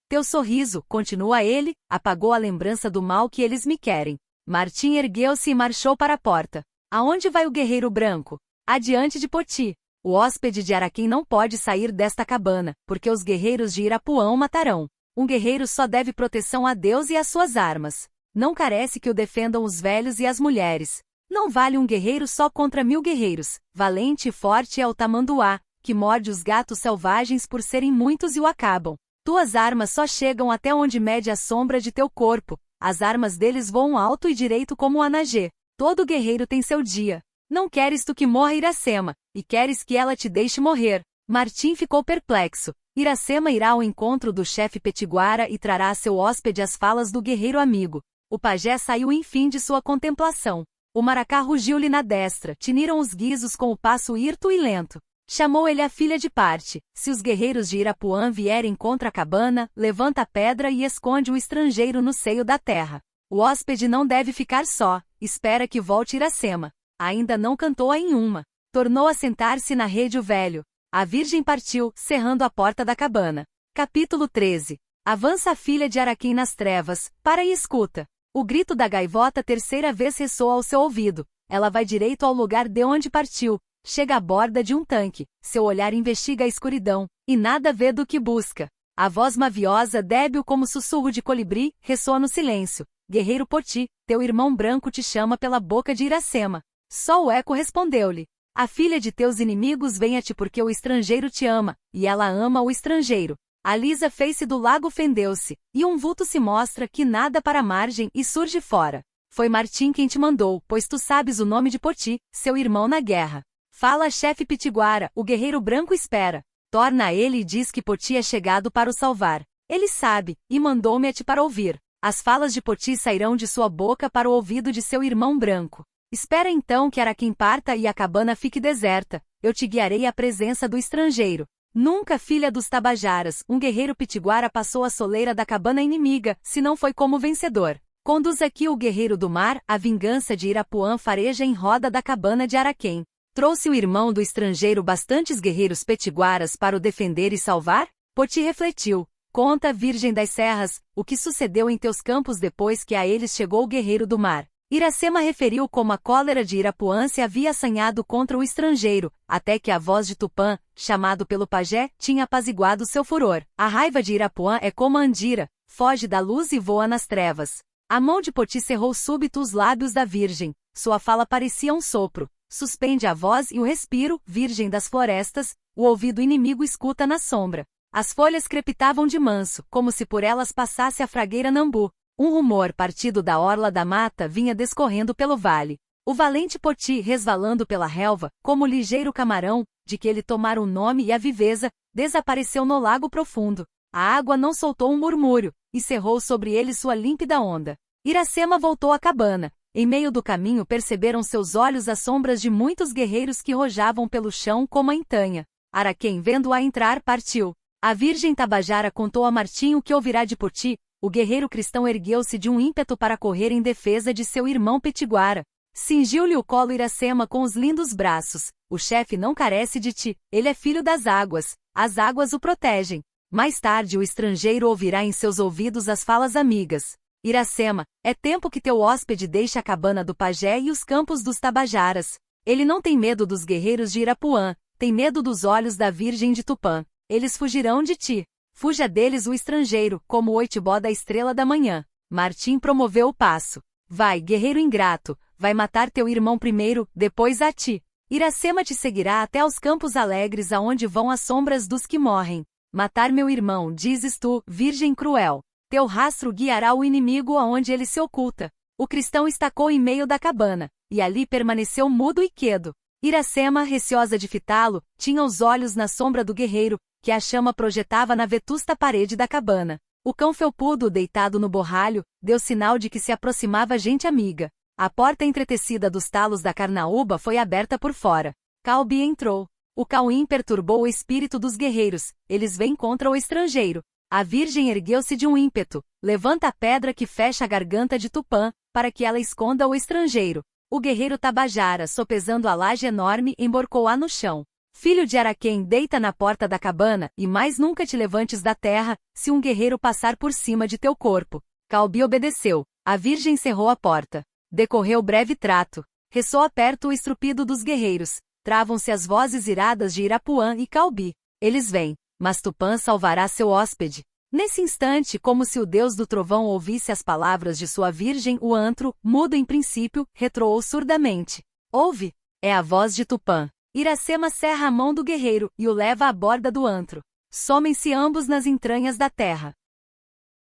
Teu sorriso, continua ele, apagou a lembrança do mal que eles me querem. Martim ergueu-se e marchou para a porta. Aonde vai o guerreiro branco? Adiante de Poti. O hóspede de Araquém não pode sair desta cabana, porque os guerreiros de Irapuã o matarão. Um guerreiro só deve proteção a Deus e às suas armas. Não carece que o defendam os velhos e as mulheres. Não vale um guerreiro só contra 1000 guerreiros. Valente e forte é o tamanduá, que morde os gatos selvagens por serem muitos e o acabam. Tuas armas só chegam até onde mede a sombra de teu corpo. As armas deles voam alto e direito como o anagê. Todo guerreiro tem seu dia. Não queres tu que morra Iracema, e queres que ela te deixe morrer. Martim ficou perplexo. Iracema irá ao encontro do chefe petiguara e trará a seu hóspede as falas do guerreiro amigo. O pajé saiu enfim de sua contemplação. O maracá rugiu-lhe na destra, tiniram os guizos com o passo hirto e lento. Chamou ele a filha de parte. Se os guerreiros de Irapuã vierem contra a cabana, levanta a pedra e esconde o estrangeiro no seio da terra. O hóspede não deve ficar só, espera que volte Iracema. Ainda não cantou a nenhuma. Tornou a sentar-se na rede o velho. A virgem partiu, cerrando a porta da cabana. Capítulo 13. Avança a filha de Araquém nas trevas, para e escuta. O grito da gaivota terceira vez ressoa ao seu ouvido. Ela vai direito ao lugar de onde partiu. Chega à borda de um tanque. Seu olhar investiga a escuridão, e nada vê do que busca. A voz maviosa, débil como sussurro de colibri, ressoa no silêncio. Guerreiro Poti, teu irmão branco te chama pela boca de Iracema. Só o eco respondeu-lhe. A filha de teus inimigos vem a ti porque o estrangeiro te ama, e ela ama o estrangeiro. A lisa face do lago fendeu-se, e um vulto se mostra que nada para a margem e surge fora. Foi Martim quem te mandou, pois tu sabes o nome de Poti, seu irmão na guerra. Fala chefe Pitiguara, o guerreiro branco espera. Torna a ele e diz que Poti é chegado para o salvar. Ele sabe, e mandou-me a ti para ouvir. As falas de Poti sairão de sua boca para o ouvido de seu irmão branco. Espera então que Araquém parta e a cabana fique deserta. Eu te guiarei à presença do estrangeiro. Nunca, filha dos tabajaras, um guerreiro pitiguara passou a soleira da cabana inimiga, se não foi como vencedor. Conduz aqui o guerreiro do mar, a vingança de Irapuã fareja em roda da cabana de Araquém. Trouxe o irmão do estrangeiro bastantes guerreiros petiguaras para o defender e salvar? Poti refletiu. Conta, virgem das serras, o que sucedeu em teus campos depois que a eles chegou o guerreiro do mar. Iracema referiu como a cólera de Irapuã se havia assanhado contra o estrangeiro, até que a voz de Tupã, chamado pelo pajé, tinha apaziguado seu furor. A raiva de Irapuã é como a andira, foge da luz e voa nas trevas. A mão de Poti cerrou súbito os lábios da virgem, sua fala parecia um sopro. Suspende a voz e o respiro, virgem das florestas, o ouvido inimigo escuta na sombra. As folhas crepitavam de manso, como se por elas passasse a fragueira Nambu. Um rumor partido da orla da mata vinha descorrendo pelo vale. O valente Poti, resvalando pela relva, como ligeiro camarão, de que ele tomara o nome e a viveza, desapareceu no lago profundo. A água não soltou um murmúrio, e cerrou sobre ele sua límpida onda. Iracema voltou à cabana. Em meio do caminho perceberam seus olhos as sombras de muitos guerreiros que rojavam pelo chão como a intanha. Araquém, vendo-a entrar, partiu. A Virgem Tabajara contou a Martim o que ouvirá de Poti. O guerreiro cristão ergueu-se de um ímpeto para correr em defesa de seu irmão Petiguara. Cingiu-lhe o colo Iracema com os lindos braços. O chefe não carece de ti, ele é filho das águas. As águas o protegem. Mais tarde o estrangeiro ouvirá em seus ouvidos as falas amigas. Iracema, é tempo que teu hóspede deixe a cabana do pajé e os campos dos tabajaras. Ele não tem medo dos guerreiros de Irapuã, tem medo dos olhos da Virgem de Tupã. Eles fugirão de ti. Fuja deles o estrangeiro, como o oitibó da estrela da manhã. Martim promoveu o passo. Vai, guerreiro ingrato, vai matar teu irmão primeiro, depois a ti. Iracema te seguirá até aos campos alegres aonde vão as sombras dos que morrem. Matar meu irmão, dizes tu, virgem cruel. Teu rastro guiará o inimigo aonde ele se oculta. O cristão estacou em meio da cabana, e ali permaneceu mudo e quedo. Iracema, receosa de fitá-lo, tinha os olhos na sombra do guerreiro, que a chama projetava na vetusta parede da cabana. O cão felpudo, deitado no borralho, deu sinal de que se aproximava gente amiga. A porta entretecida dos talos da carnaúba foi aberta por fora. Calbi entrou. O Cauim perturbou o espírito dos guerreiros, eles vêm contra o estrangeiro. A Virgem ergueu-se de um ímpeto. Levanta a pedra que fecha a garganta de Tupã, para que ela esconda o estrangeiro. O guerreiro Tabajara, sopesando a laje enorme, emborcou-a no chão. Filho de Araquém, deita na porta da cabana, e mais nunca te levantes da terra, se um guerreiro passar por cima de teu corpo. Calbi obedeceu. A Virgem cerrou a porta. Decorreu breve trato. Ressoa perto o estrupido dos guerreiros. Travam-se as vozes iradas de Irapuã e Calbi. Eles vêm, mas Tupã salvará seu hóspede. Nesse instante, como se o deus do trovão ouvisse as palavras de sua virgem, o antro, mudo em princípio, retroou surdamente. Ouve! É a voz de Tupã. Iracema cerra a mão do guerreiro, e o leva à borda do antro. Somem-se ambos nas entranhas da terra.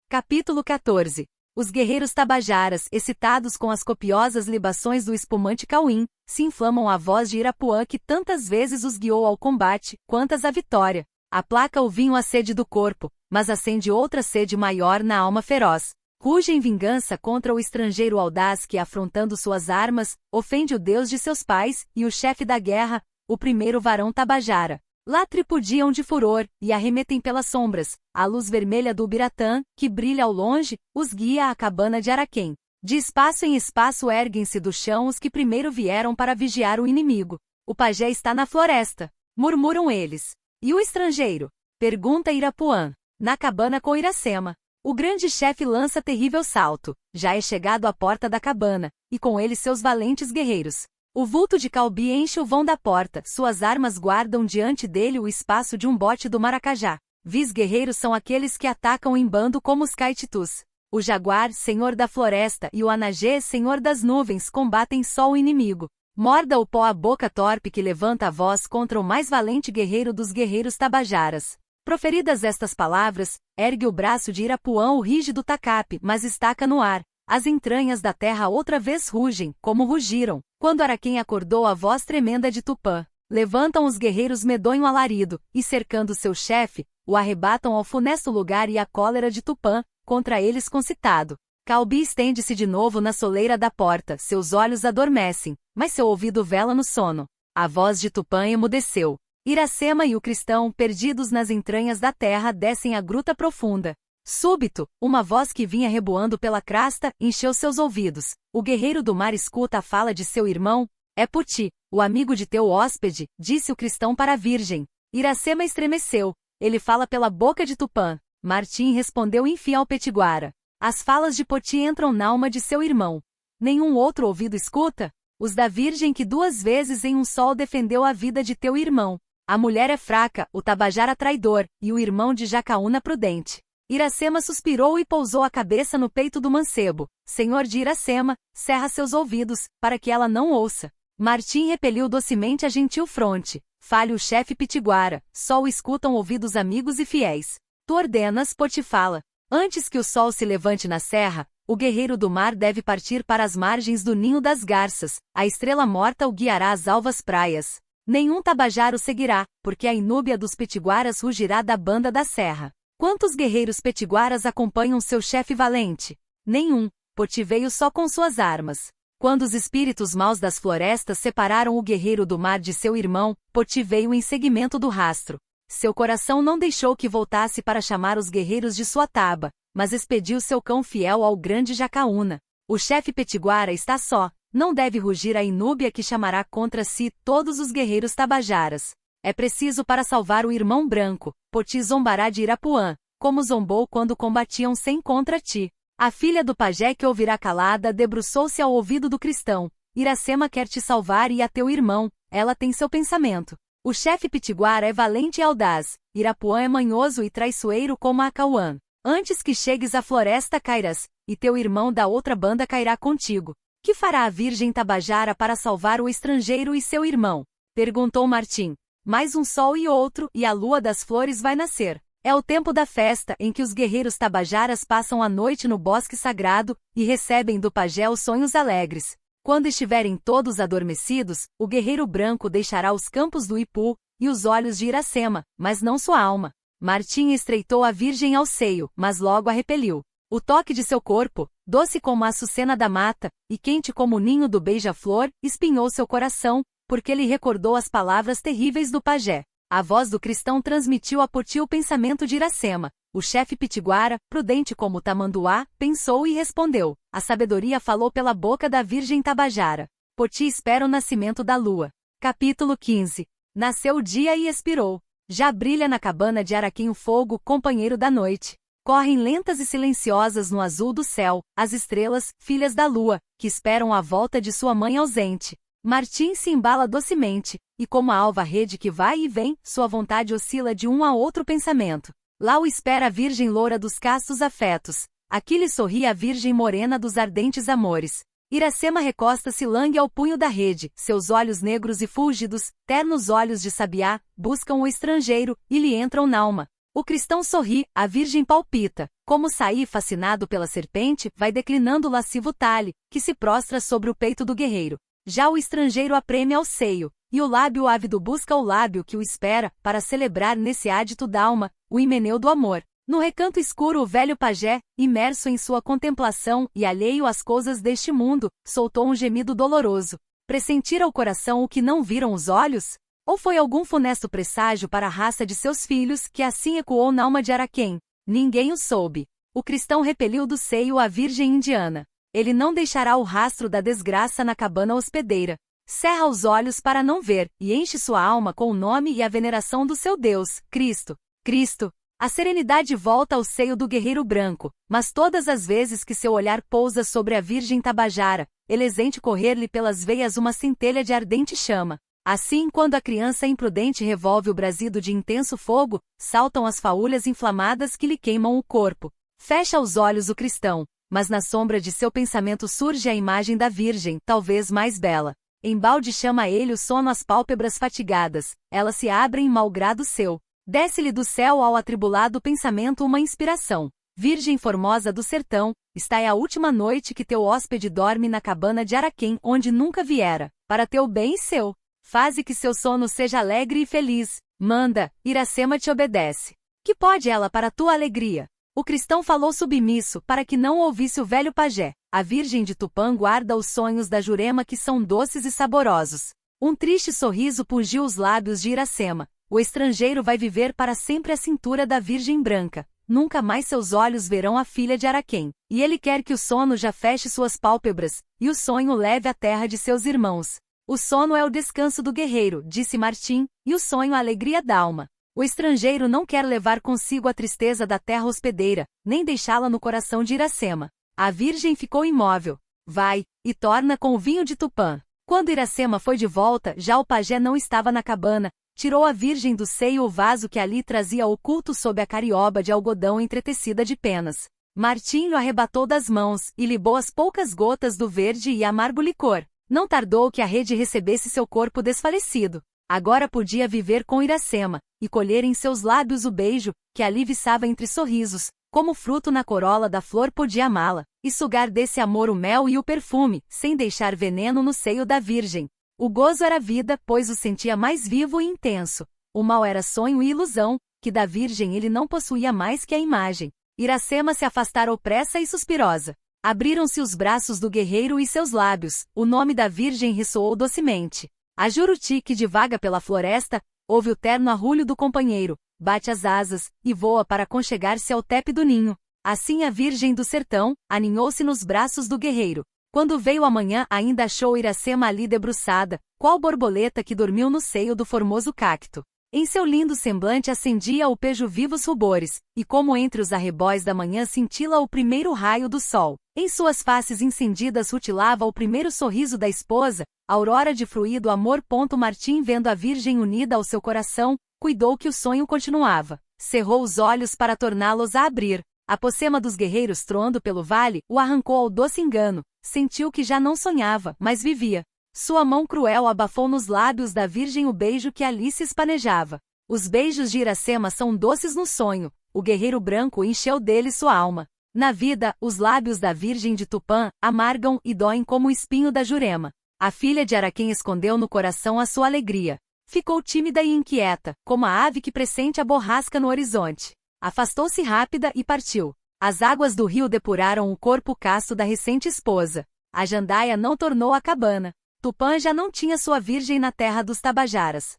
Capítulo 14. Os guerreiros tabajaras, excitados com as copiosas libações do espumante Cauim, se inflamam à voz de Irapuã que tantas vezes os guiou ao combate, quantas à vitória. Aplaca o vinho a sede do corpo, mas acende outra sede maior na alma feroz. Ruge em vingança contra o estrangeiro audaz que, afrontando suas armas, ofende o Deus de seus pais, e o chefe da guerra, o primeiro varão Tabajara. Lá tripudiam de furor, e arremetem pelas sombras. A luz vermelha do Ubiratã, que brilha ao longe, os guia à cabana de Araquém. De espaço em espaço erguem-se do chão os que primeiro vieram para vigiar o inimigo. O pajé está na floresta, murmuram eles. E o estrangeiro? Pergunta Irapuã. Na cabana com Iracema. O grande chefe lança terrível salto. Já é chegado à porta da cabana, e com ele seus valentes guerreiros. O vulto de Calbi enche o vão da porta, suas armas guardam diante dele o espaço de um bote do Maracajá. Vis guerreiros são aqueles que atacam em bando como os caititus. O jaguar, senhor da floresta, e o anagê, senhor das nuvens, combatem só o inimigo. Morda o pó a boca torpe que levanta a voz contra o mais valente guerreiro dos guerreiros tabajaras. Proferidas estas palavras, ergue o braço de Irapuã o rígido tacape, mas estaca no ar. As entranhas da terra outra vez rugem, como rugiram, quando Araquém acordou a voz tremenda de Tupã. Levantam os guerreiros medonho alarido, e cercando seu chefe, o arrebatam ao funesto lugar e a cólera de Tupã, contra eles concitado. Calbi estende-se de novo na soleira da porta, seus olhos adormecem, mas seu ouvido vela no sono. A voz de Tupã emudeceu. Iracema e o cristão, perdidos nas entranhas da terra, descem a gruta profunda. Súbito, uma voz que vinha reboando pela crasta, encheu seus ouvidos. O guerreiro do mar escuta a fala de seu irmão. É Poti, o amigo de teu hóspede, disse o cristão para a virgem. Iracema estremeceu. Ele fala pela boca de Tupã. Martim respondeu enfim ao Petiguara. As falas de Poti entram na alma de seu irmão. Nenhum outro ouvido escuta? Os da virgem que 2 vezes em um sol defendeu a vida de teu irmão. A mulher é fraca, o Tabajara traidor, e o irmão de Jacaúna prudente. Iracema suspirou e pousou a cabeça no peito do mancebo. Senhor de Iracema, cerra seus ouvidos, para que ela não ouça. Martim repeliu docemente a gentil fronte. Fale o chefe Pitiguara, só o escutam ouvidos amigos e fiéis. Tu ordenas, Poti fala. Antes que o sol se levante na serra, o guerreiro do mar deve partir para as margens do ninho das garças. A estrela morta o guiará às alvas praias. Nenhum Tabajara o seguirá, porque a inúbia dos Petiguaras rugirá da banda da serra. Quantos guerreiros Petiguaras acompanham seu chefe valente? Nenhum. Poti veio só com suas armas. Quando os espíritos maus das florestas separaram o guerreiro do mar de seu irmão, Poti veio em seguimento do rastro. Seu coração não deixou que voltasse para chamar os guerreiros de sua taba, mas expediu seu cão fiel ao grande Jacaúna. O chefe Petiguara está só, não deve rugir a inúbia que chamará contra si todos os guerreiros tabajaras. É preciso para salvar o irmão branco, Poti zombará de Irapuã, como zombou quando combatiam sem contra ti. A filha do pajé que ouvirá calada debruçou-se ao ouvido do cristão. Iracema quer te salvar e a teu irmão, ela tem seu pensamento. O chefe Pitiguara é valente e audaz, Irapuã é manhoso e traiçoeiro como Acauã. Antes que chegues à floresta cairás, e teu irmão da outra banda cairá contigo. Que fará a virgem tabajara para salvar o estrangeiro e seu irmão? Perguntou Martim. Mais um sol e outro, e a lua das flores vai nascer. É o tempo da festa em que os guerreiros tabajaras passam a noite no bosque sagrado e recebem do pajé os sonhos alegres. Quando estiverem todos adormecidos, o guerreiro branco deixará os campos do Ipu e os olhos de Iracema, mas não sua alma. Martim estreitou a virgem ao seio, mas logo a repeliu. O toque de seu corpo, doce como a açucena da mata, e quente como o ninho do beija-flor, espinhou seu coração, porque lhe recordou as palavras terríveis do pajé. A voz do cristão transmitiu a Poti o pensamento de Iracema. O chefe Pitiguara, prudente como Tamanduá, pensou e respondeu. A sabedoria falou pela boca da virgem tabajara. Poti espera o nascimento da lua. Capítulo 15. Nasceu o dia e expirou. Já brilha na cabana de Araquém o fogo, companheiro da noite. Correm lentas e silenciosas no azul do céu, as estrelas, filhas da lua, que esperam a volta de sua mãe ausente. Martim se embala docemente, e como a alva rede que vai e vem, sua vontade oscila de um a outro pensamento. Lá o espera a virgem loura dos castos afetos. Aqui lhe sorri a virgem morena dos ardentes amores. Iracema recosta-se langue ao punho da rede, seus olhos negros e fúlgidos, ternos olhos de sabiá, buscam o estrangeiro, e lhe entram n'alma. O cristão sorri, a virgem palpita. Como Saí, fascinado pela serpente, vai declinando o lascivo talhe, que se prostra sobre o peito do guerreiro. Já o estrangeiro apreme ao seio, e o lábio ávido busca o lábio que o espera, para celebrar nesse ádito d'alma, o himeneu do amor. No recanto escuro o velho pajé, imerso em sua contemplação e alheio às coisas deste mundo, soltou um gemido doloroso. Pressentira o coração o que não viram os olhos? Ou foi algum funesto presságio para a raça de seus filhos que assim ecoou n'alma de Araquém? Ninguém o soube. O cristão repeliu do seio a virgem indiana. Ele não deixará o rastro da desgraça na cabana hospedeira. Cerra os olhos para não ver, e enche sua alma com o nome e a veneração do seu Deus, Cristo. Cristo. A serenidade volta ao seio do guerreiro branco, mas todas as vezes que seu olhar pousa sobre a virgem tabajara, ele sente correr-lhe pelas veias uma centelha de ardente chama. Assim, quando a criança imprudente revolve o brasido de intenso fogo, saltam as faúlhas inflamadas que lhe queimam o corpo. Fecha os olhos o cristão, mas na sombra de seu pensamento surge a imagem da virgem, talvez mais bela. Embalde chama ele o sono às pálpebras fatigadas, elas se abrem malgrado seu. Desce-lhe do céu ao atribulado pensamento uma inspiração. Virgem formosa do sertão, esta é a última noite que teu hóspede dorme na cabana de Araquém, onde nunca viera, para teu bem e seu. Faze que seu sono seja alegre e feliz. Manda, Iracema te obedece. Que pode ela para tua alegria? O cristão falou submisso, para que não ouvisse o velho pajé. A virgem de Tupã guarda os sonhos da Jurema que são doces e saborosos. Um triste sorriso pungiu os lábios de Iracema. O estrangeiro vai viver para sempre à cintura da virgem branca. Nunca mais seus olhos verão a filha de Araquém. E ele quer que o sono já feche suas pálpebras, e o sonho leve à terra de seus irmãos. O sono é o descanso do guerreiro, disse Martim, e o sonho a alegria da alma. O estrangeiro não quer levar consigo a tristeza da terra hospedeira, nem deixá-la no coração de Iracema. A virgem ficou imóvel. Vai, e torna com o vinho de Tupã. Quando Iracema foi de volta, já o pajé não estava na cabana, tirou a virgem do seio o vaso que ali trazia oculto sob a carioba de algodão entretecida de penas. Martim o arrebatou das mãos, e libou as poucas gotas do verde e amargo licor. Não tardou que a rede recebesse seu corpo desfalecido. Agora podia viver com Iracema, e colher em seus lábios o beijo, que ali viçava entre sorrisos, como fruto na corola da flor podia amá-la, e sugar desse amor o mel e o perfume, sem deixar veneno no seio da virgem. O gozo era vida, pois o sentia mais vivo e intenso. O mal era sonho e ilusão, que da virgem ele não possuía mais que a imagem. Iracema se afastara opressa e suspirosa. Abriram-se os braços do guerreiro e seus lábios, o nome da virgem ressoou docemente. A Juruti que divaga pela floresta, ouve o terno arrulho do companheiro, bate as asas, e voa para aconchegar-se ao tepe do ninho. Assim a virgem do sertão, aninhou-se nos braços do guerreiro. Quando veio a manhã ainda achou Iracema ali debruçada, qual borboleta que dormiu no seio do formoso cacto. Em seu lindo semblante acendia o pejo vivos rubores, e como entre os arrebóis da manhã cintila o primeiro raio do sol. Em suas faces incendidas rutilava o primeiro sorriso da esposa, aurora de fruído amor. Martim, vendo a virgem unida ao seu coração, cuidou que o sonho continuava. Cerrou os olhos para torná-los a abrir. A pocema dos guerreiros troando pelo vale o arrancou ao doce engano. Sentiu que já não sonhava, mas vivia. Sua mão cruel abafou nos lábios da virgem o beijo que ali se espanejava. Os beijos de Iracema são doces no sonho, o guerreiro branco encheu dele sua alma. Na vida, os lábios da virgem de Tupã amargam e doem como o espinho da Jurema. A filha de Araquém escondeu no coração a sua alegria. Ficou tímida e inquieta, como a ave que pressente a borrasca no horizonte. Afastou-se rápida e partiu. As águas do rio depuraram o corpo casto da recente esposa. A jandaia não tornou à cabana. Tupã já não tinha sua virgem na terra dos Tabajaras.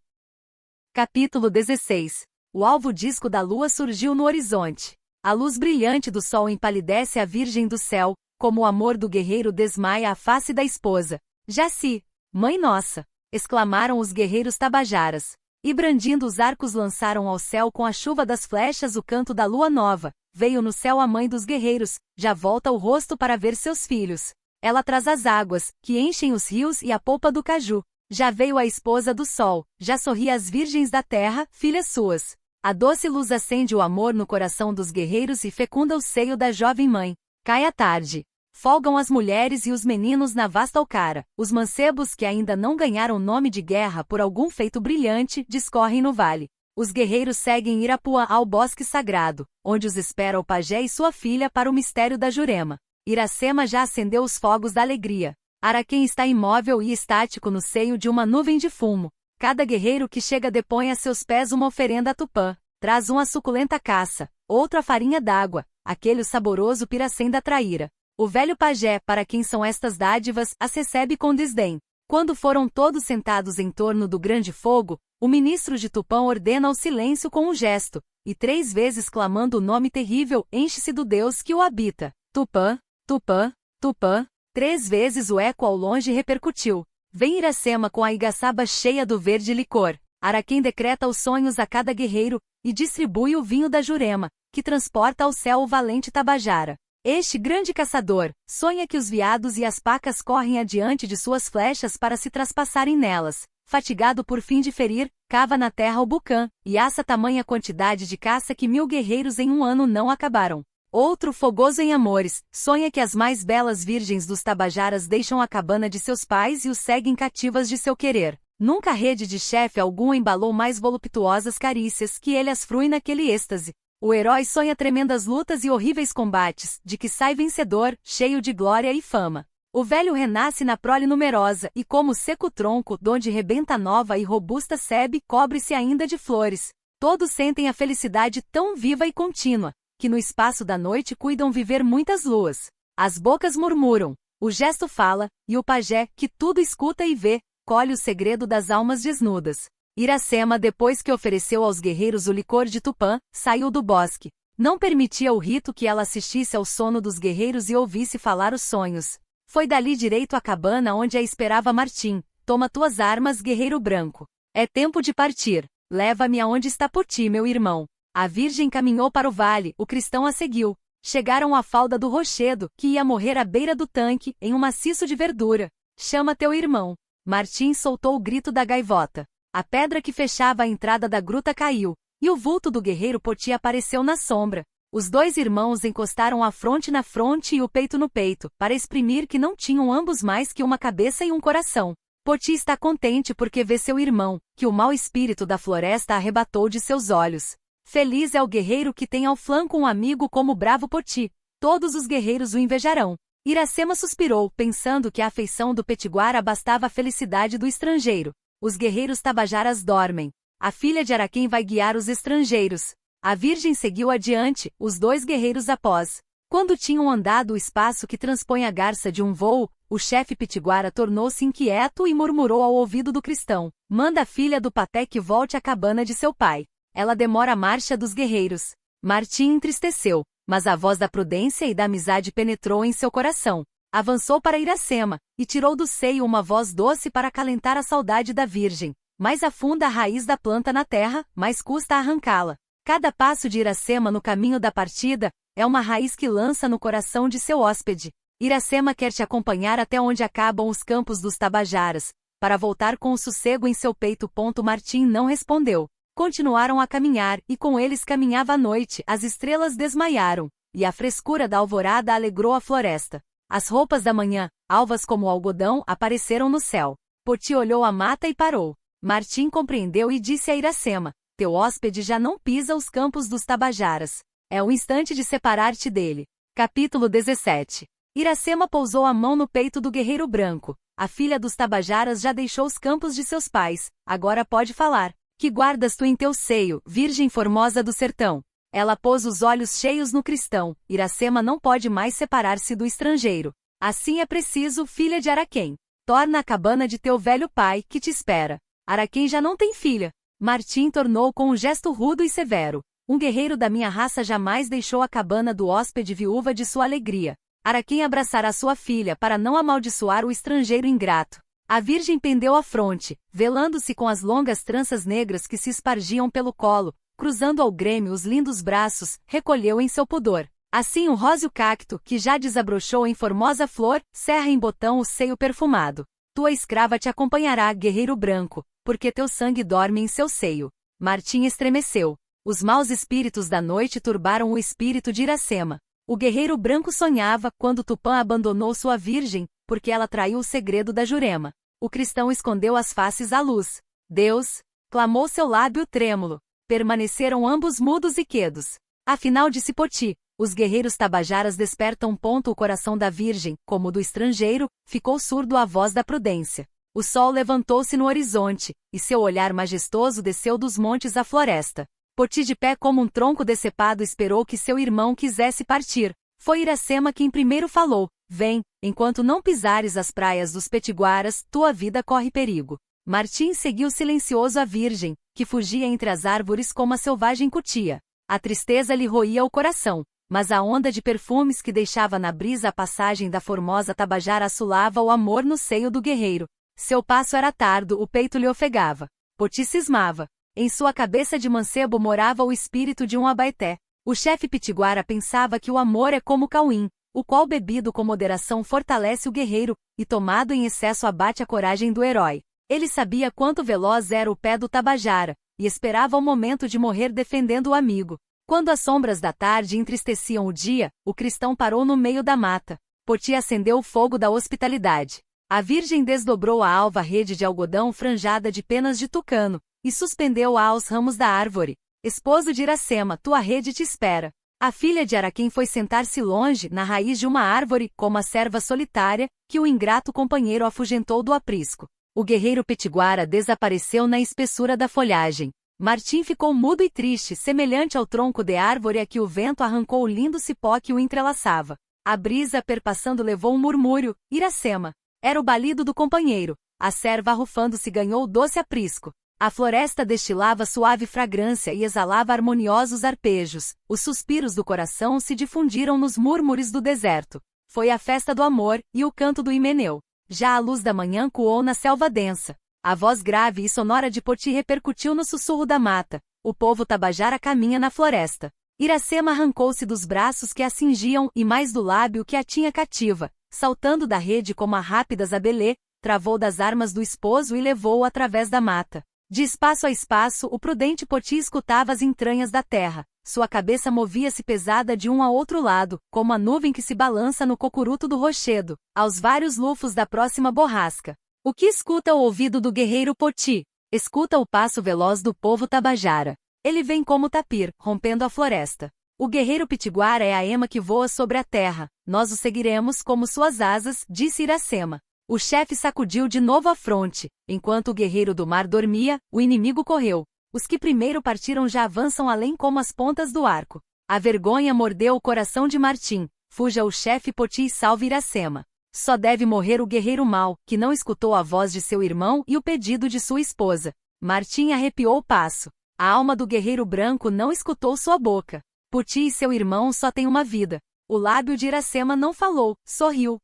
Capítulo 16. O alvo disco da lua surgiu no horizonte. A luz brilhante do sol empalidece a virgem do céu, como o amor do guerreiro desmaia a face da esposa. Jaci, mãe nossa! Exclamaram os guerreiros Tabajaras. E brandindo os arcos lançaram ao céu com a chuva das flechas o canto da lua nova. Veio no céu a mãe dos guerreiros, já volta o rosto para ver seus filhos. Ela traz as águas, que enchem os rios e a polpa do caju. Já veio a esposa do sol, já sorri às virgens da terra, filhas suas. A doce luz acende o amor no coração dos guerreiros e fecunda o seio da jovem mãe. Cai a tarde. Folgam as mulheres e os meninos na vasta alcara. Os mancebos que ainda não ganharam nome de guerra por algum feito brilhante, discorrem no vale. Os guerreiros seguem Irapuã ao bosque sagrado, onde os espera o pajé e sua filha para o mistério da Jurema. Iracema já acendeu os fogos da alegria. Araquém está imóvel e estático no seio de uma nuvem de fumo. Cada guerreiro que chega depõe a seus pés uma oferenda a Tupã. Traz um a suculenta caça, outro a farinha d'água, aquele o saboroso piracém da traíra. O velho pajé, para quem são estas dádivas, as recebe com desdém. Quando foram todos sentados em torno do grande fogo, o ministro de Tupã ordena o silêncio com um gesto, e 3 vezes clamando o nome terrível, enche-se do Deus que o habita. Tupã, Tupã, Tupã. 3 vezes o eco ao longe repercutiu. Vem Iracema com a igaçaba cheia do verde licor. Araquém decreta os sonhos a cada guerreiro, e distribui o vinho da Jurema, que transporta ao céu o valente Tabajara. Este grande caçador, sonha que os veados e as pacas correm adiante de suas flechas para se traspassarem nelas. Fatigado por fim de ferir, cava na terra o bucã, e assa tamanha quantidade de caça que 1000 guerreiros em um ano não acabaram. Outro, fogoso em amores, sonha que as mais belas virgens dos Tabajaras deixam a cabana de seus pais e os seguem cativas de seu querer. Nunca rede de chefe algum embalou mais voluptuosas carícias que ele as frui naquele êxtase. O herói sonha tremendas lutas e horríveis combates, de que sai vencedor, cheio de glória e fama. O velho renasce na prole numerosa, e como seco tronco, donde rebenta nova e robusta sebe, cobre-se ainda de flores. Todos sentem a felicidade tão viva e contínua, que no espaço da noite cuidam viver muitas luas. As bocas murmuram, o gesto fala, e o pajé, que tudo escuta e vê, colhe o segredo das almas desnudas. Iracema, depois que ofereceu aos guerreiros o licor de Tupã, saiu do bosque. Não permitia o rito que ela assistisse ao sono dos guerreiros e ouvisse falar os sonhos. Foi dali direito à cabana onde a esperava Martim. Toma tuas armas, guerreiro branco. É tempo de partir. Leva-me aonde está Poti, meu irmão. A virgem caminhou para o vale, o cristão a seguiu. Chegaram à falda do rochedo, que ia morrer à beira do tanque, em um maciço de verdura. Chama teu irmão. Martim soltou o grito da gaivota. A pedra que fechava a entrada da gruta caiu, e o vulto do guerreiro Poti apareceu na sombra. Os 2 irmãos encostaram a fronte na fronte e o peito no peito, para exprimir que não tinham ambos mais que uma cabeça e um coração. Poti está contente porque vê seu irmão, que o mau espírito da floresta arrebatou de seus olhos. Feliz é o guerreiro que tem ao flanco um amigo como o bravo Poti. Todos os guerreiros o invejarão. Iracema suspirou, pensando que a afeição do Petiguara bastava a felicidade do estrangeiro. Os guerreiros Tabajaras dormem. A filha de Araquém vai guiar os estrangeiros. A virgem seguiu adiante, os 2 guerreiros após. Quando tinham andado o espaço que transpõe a garça de um voo, o chefe pitiguara tornou-se inquieto e murmurou ao ouvido do cristão: manda a filha do Paté que volte à cabana de seu pai. Ela demora a marcha dos guerreiros. Martim entristeceu, mas a voz da prudência e da amizade penetrou em seu coração. Avançou para Iracema, e tirou do seio uma voz doce para acalentar a saudade da virgem. Mais afunda a raiz da planta na terra, mais custa arrancá-la. Cada passo de Iracema no caminho da partida é uma raiz que lança no coração de seu hóspede. Iracema quer te acompanhar até onde acabam os campos dos Tabajaras, para voltar com o sossego em seu peito. Martim não respondeu. Continuaram a caminhar, e com eles caminhava a noite. As estrelas desmaiaram, e a frescura da alvorada alegrou a floresta. As roupas da manhã, alvas como o algodão, apareceram no céu. Poti olhou a mata e parou. Martim compreendeu e disse a Iracema: teu hóspede já não pisa os campos dos Tabajaras. É o instante de separar-te dele. Capítulo 17. Iracema pousou a mão no peito do guerreiro branco. A filha dos Tabajaras já deixou os campos de seus pais, agora pode falar. Que guardas tu em teu seio, virgem formosa do sertão? Ela pôs os olhos cheios no cristão. Iracema não pode mais separar-se do estrangeiro. Assim é preciso, filha de Araquém. Torna a cabana de teu velho pai, que te espera. Araquém já não tem filha. Martim tornou com um gesto rudo e severo. Um guerreiro da minha raça jamais deixou a cabana do hóspede viúva de sua alegria. Araquém abraçará sua filha para não amaldiçoar o estrangeiro ingrato. A virgem pendeu a fronte, velando-se com as longas tranças negras que se espargiam pelo colo, cruzando ao grêmio os lindos braços, recolheu em seu pudor. Assim o róseo cacto, que já desabrochou em formosa flor, cerra em botão o seio perfumado. Tua escrava te acompanhará, guerreiro branco, porque teu sangue dorme em seu seio. Martim estremeceu. Os maus espíritos da noite turbaram o espírito de Iracema. O guerreiro branco sonhava quando Tupã abandonou sua virgem, porque ela traiu o segredo da Jurema. O cristão escondeu as faces à luz. Deus! Clamou seu lábio trêmulo. Permaneceram ambos mudos e quedos. Afinal, disse Poti, os guerreiros Tabajaras despertam. O coração da virgem, como o do estrangeiro, ficou surdo à voz da prudência. O sol levantou-se no horizonte, e seu olhar majestoso desceu dos montes à floresta. Poti, de pé como um tronco decepado, esperou que seu irmão quisesse partir. Foi Iracema quem primeiro falou: vem, enquanto não pisares as praias dos Petiguaras, tua vida corre perigo. Martim seguiu silencioso a virgem, que fugia entre as árvores como a selvagem cutia. A tristeza lhe roía o coração, mas a onda de perfumes que deixava na brisa a passagem da formosa Tabajara assolava o amor no seio do guerreiro. Seu passo era tardo, o peito lhe ofegava. Poti cismava. Em sua cabeça de mancebo morava o espírito de um abaeté. O chefe pitiguara pensava que o amor é como cauim, o qual bebido com moderação fortalece o guerreiro, e tomado em excesso abate a coragem do herói. Ele sabia quanto veloz era o pé do Tabajara, e esperava o momento de morrer defendendo o amigo. Quando as sombras da tarde entristeciam o dia, o cristão parou no meio da mata. Poti acendeu o fogo da hospitalidade. A virgem desdobrou a alva rede de algodão franjada de penas de tucano, e suspendeu-a aos ramos da árvore. Esposo de Iracema, tua rede te espera. A filha de Araquém foi sentar-se longe, na raiz de uma árvore, como a serva solitária, que o ingrato companheiro afugentou do aprisco. O guerreiro petiguara desapareceu na espessura da folhagem. Martim ficou mudo e triste, semelhante ao tronco de árvore a que o vento arrancou o lindo cipó que o entrelaçava. A brisa perpassando levou um murmúrio: Iracema. Era o balido do companheiro. A serva arrufando-se ganhou o doce aprisco. A floresta destilava suave fragrância e exalava harmoniosos arpejos. Os suspiros do coração se difundiram nos murmúrios do deserto. Foi a festa do amor, e o canto do himeneu. Já a luz da manhã coou na selva densa. A voz grave e sonora de Poti repercutiu no sussurro da mata. O povo Tabajara caminha na floresta. Iracema arrancou-se dos braços que a cingiam e mais do lábio que a tinha cativa. Saltando da rede como a rápidas abelê, travou das armas do esposo e levou-o através da mata. De espaço a espaço, o prudente Poti escutava as entranhas da terra. Sua cabeça movia-se pesada de um a outro lado, como a nuvem que se balança no cocuruto do rochedo, aos vários lufos da próxima borrasca. O que escuta o ouvido do guerreiro Poti? Escuta o passo veloz do povo Tabajara. Ele vem como tapir, rompendo a floresta. O guerreiro pitiguara é a ema que voa sobre a terra. Nós o seguiremos como suas asas, disse Iracema. O chefe sacudiu de novo a fronte. Enquanto o guerreiro do mar dormia, o inimigo correu. Os que primeiro partiram já avançam além como as pontas do arco. A vergonha mordeu o coração de Martim. Fuja o chefe Poti e salve Iracema. Só deve morrer o guerreiro mau, que não escutou a voz de seu irmão e o pedido de sua esposa. Martim arrepiou o passo. A alma do guerreiro branco não escutou sua boca. Poti e seu irmão só têm uma vida. O lábio de Iracema não falou, sorriu.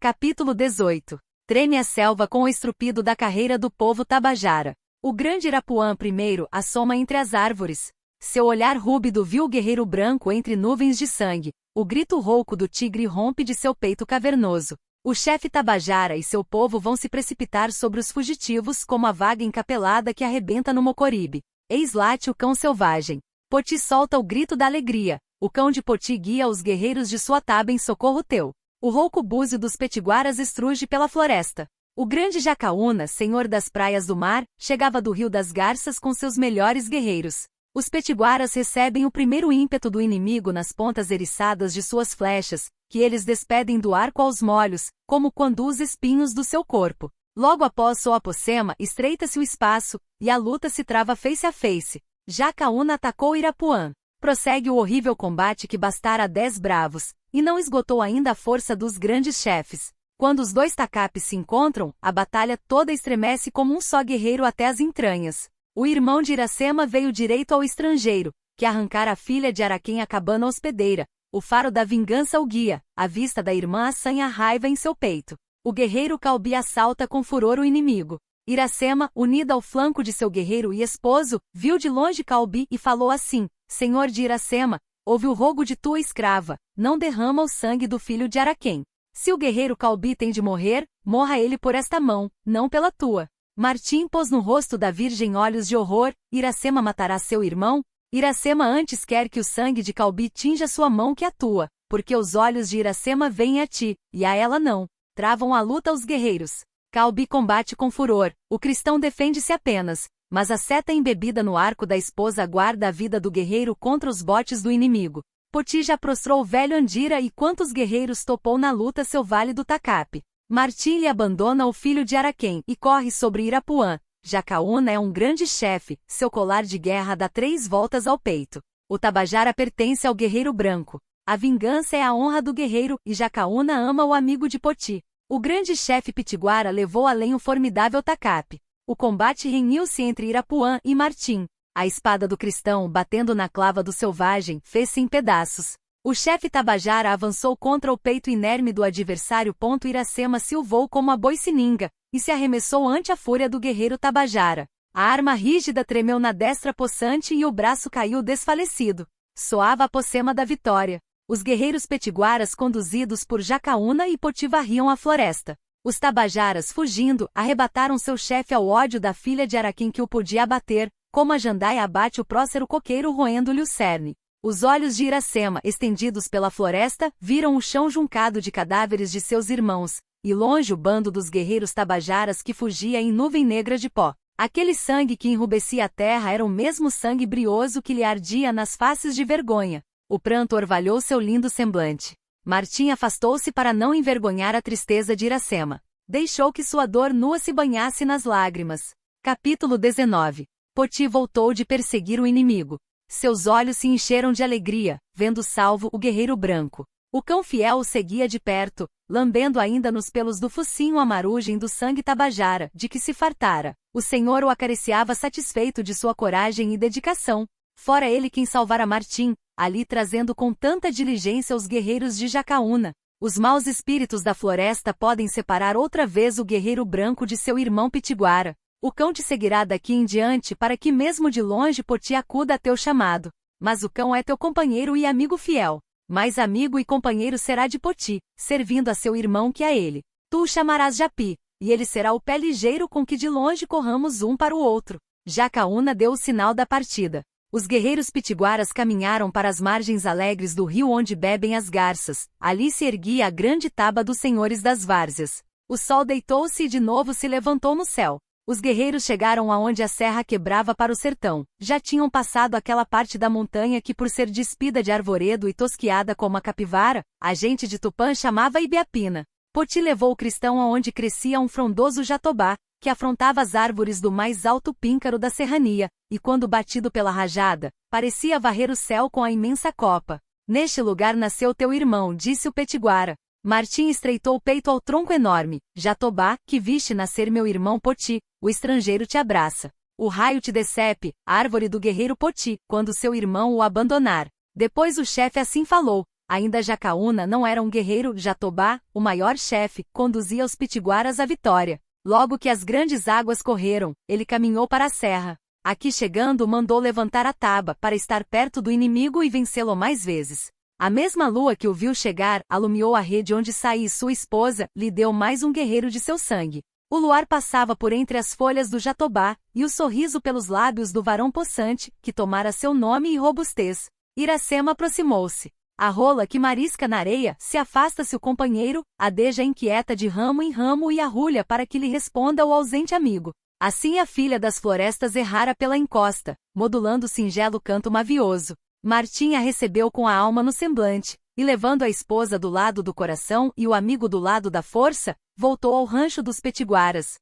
Capítulo 18. Treme a selva com o estrupido da carreira do povo tabajara. O grande Irapuã primeiro assoma entre as árvores. Seu olhar rúbido viu o guerreiro branco entre nuvens de sangue. O grito rouco do tigre rompe de seu peito cavernoso. O chefe tabajara e seu povo vão se precipitar sobre os fugitivos como a vaga encapelada que arrebenta no Mocoribe. Eis late o cão selvagem. Poti solta o grito da alegria. O cão de Poti guia os guerreiros de sua taba em socorro teu. O rouco búzio dos petiguaras estruge pela floresta. O grande Jacaúna, senhor das praias do mar, chegava do Rio das Garças com seus melhores guerreiros. Os petiguaras recebem o primeiro ímpeto do inimigo nas pontas eriçadas de suas flechas, que eles despedem do arco aos molhos, como quando os espinhos do seu corpo. Logo após sua apocema, estreita-se o espaço, e a luta se trava face a face. Jacaúna atacou Irapuã. Prossegue o horrível combate que bastara 10 bravos, e não esgotou ainda a força dos grandes chefes. Quando os dois tacapes se encontram, a batalha toda estremece como um só guerreiro até as entranhas. O irmão de Iracema veio direito ao estrangeiro, que arrancara a filha de Araquém a cabana hospedeira. O faro da vingança o guia, a vista da irmã assanha a raiva em seu peito. O guerreiro Calbi assalta com furor o inimigo. Iracema, unida ao flanco de seu guerreiro e esposo, viu de longe Calbi e falou assim: Senhor de Iracema, ouve o rogo de tua escrava, não derrama o sangue do filho de Araquém. Se o guerreiro Calbi tem de morrer, morra ele por esta mão, não pela tua. Martim pôs no rosto da virgem olhos de horror. Iracema matará seu irmão? Iracema antes quer que o sangue de Calbi tinja sua mão que a tua, porque os olhos de Iracema veem a ti, e a ela não. Travam a luta os guerreiros. Calbi combate com furor, o cristão defende-se apenas, mas a seta embebida no arco da esposa guarda a vida do guerreiro contra os botes do inimigo. Poti já prostrou o velho Andira e quantos guerreiros topou na luta seu válido tacape. Martim lhe abandona o filho de Araquém e corre sobre Irapuã. Jacaúna é um grande chefe, seu colar de guerra dá 3 voltas ao peito. O Tabajara pertence ao guerreiro branco. A vingança é a honra do guerreiro e Jacaúna ama o amigo de Poti. O grande chefe pitiguara levou além o formidável tacape. O combate renhiu-se entre Irapuã e Martim. A espada do cristão, batendo na clava do selvagem, fez-se em pedaços. O chefe Tabajara avançou contra o peito inerme do adversário. Iracema silvou como a boicininga, e se arremessou ante a fúria do guerreiro Tabajara. A arma rígida tremeu na destra possante e o braço caiu desfalecido. Soava a pocema da vitória. Os guerreiros petiguaras conduzidos por Jacaúna e Poti varriam a floresta. Os Tabajaras, fugindo, arrebataram seu chefe ao ódio da filha de Araquém que o podia abater, como a jandaia abate o prócero coqueiro roendo-lhe o cerne. Os olhos de Iracema, estendidos pela floresta, viram o chão juncado de cadáveres de seus irmãos, e longe o bando dos guerreiros tabajaras que fugia em nuvem negra de pó. Aquele sangue que enrubescia a terra era o mesmo sangue brioso que lhe ardia nas faces de vergonha. O pranto orvalhou seu lindo semblante. Martim afastou-se para não envergonhar a tristeza de Iracema. Deixou que sua dor nua se banhasse nas lágrimas. Capítulo 19. Poti voltou de perseguir o inimigo. Seus olhos se encheram de alegria, vendo salvo o guerreiro branco. O cão fiel o seguia de perto, lambendo ainda nos pelos do focinho a marugem do sangue tabajara, de que se fartara. O Senhor o acariciava satisfeito de sua coragem e dedicação. Fora ele quem salvara Martim, ali trazendo com tanta diligência os guerreiros de Jacaúna. Os maus espíritos da floresta podem separar outra vez o guerreiro branco de seu irmão pitiguara. O cão te seguirá daqui em diante para que mesmo de longe Poti acuda a teu chamado. Mas o cão é teu companheiro e amigo fiel. Mais amigo e companheiro será de Poti, servindo a seu irmão que a ele. Tu o chamarás Japi, e ele será o pé ligeiro com que de longe corramos um para o outro. Jacaúna deu o sinal da partida. Os guerreiros pitiguaras caminharam para as margens alegres do rio onde bebem as garças. Ali se erguia a grande taba dos senhores das várzeas. O sol deitou-se e de novo se levantou no céu. Os guerreiros chegaram aonde a serra quebrava para o sertão. Já tinham passado aquela parte da montanha que, por ser despida de arvoredo e tosquiada como a capivara, a gente de Tupã chamava Ibiapina. Poti levou o cristão aonde crescia um frondoso jatobá, que afrontava as árvores do mais alto píncaro da serrania, e quando batido pela rajada, parecia varrer o céu com a imensa copa. Neste lugar nasceu teu irmão, disse o Petiguara. Martim estreitou o peito ao tronco enorme. Jatobá, que viste nascer meu irmão Poti, o estrangeiro te abraça. O raio te decepe, árvore do guerreiro Poti, quando seu irmão o abandonar. Depois o chefe assim falou. Ainda Jacaúna não era um guerreiro, Jatobá, o maior chefe, conduzia os pitiguaras à vitória. Logo que as grandes águas correram, ele caminhou para a serra. Aqui chegando mandou levantar a taba para estar perto do inimigo e vencê-lo mais vezes. A mesma lua que o viu chegar, alumiou a rede onde saí sua esposa, lhe deu mais um guerreiro de seu sangue. O luar passava por entre as folhas do Jatobá, e o sorriso pelos lábios do varão possante, que tomara seu nome e robustez. Iracema aproximou-se. A rola que marisca na areia, se afasta-se o companheiro, adeja inquieta de ramo em ramo e arrulha para que lhe responda o ausente amigo. Assim a filha das florestas errara pela encosta, modulando o singelo canto mavioso. Martim a recebeu com a alma no semblante, e levando a esposa do lado do coração e o amigo do lado da força, voltou ao rancho dos Petiguaras.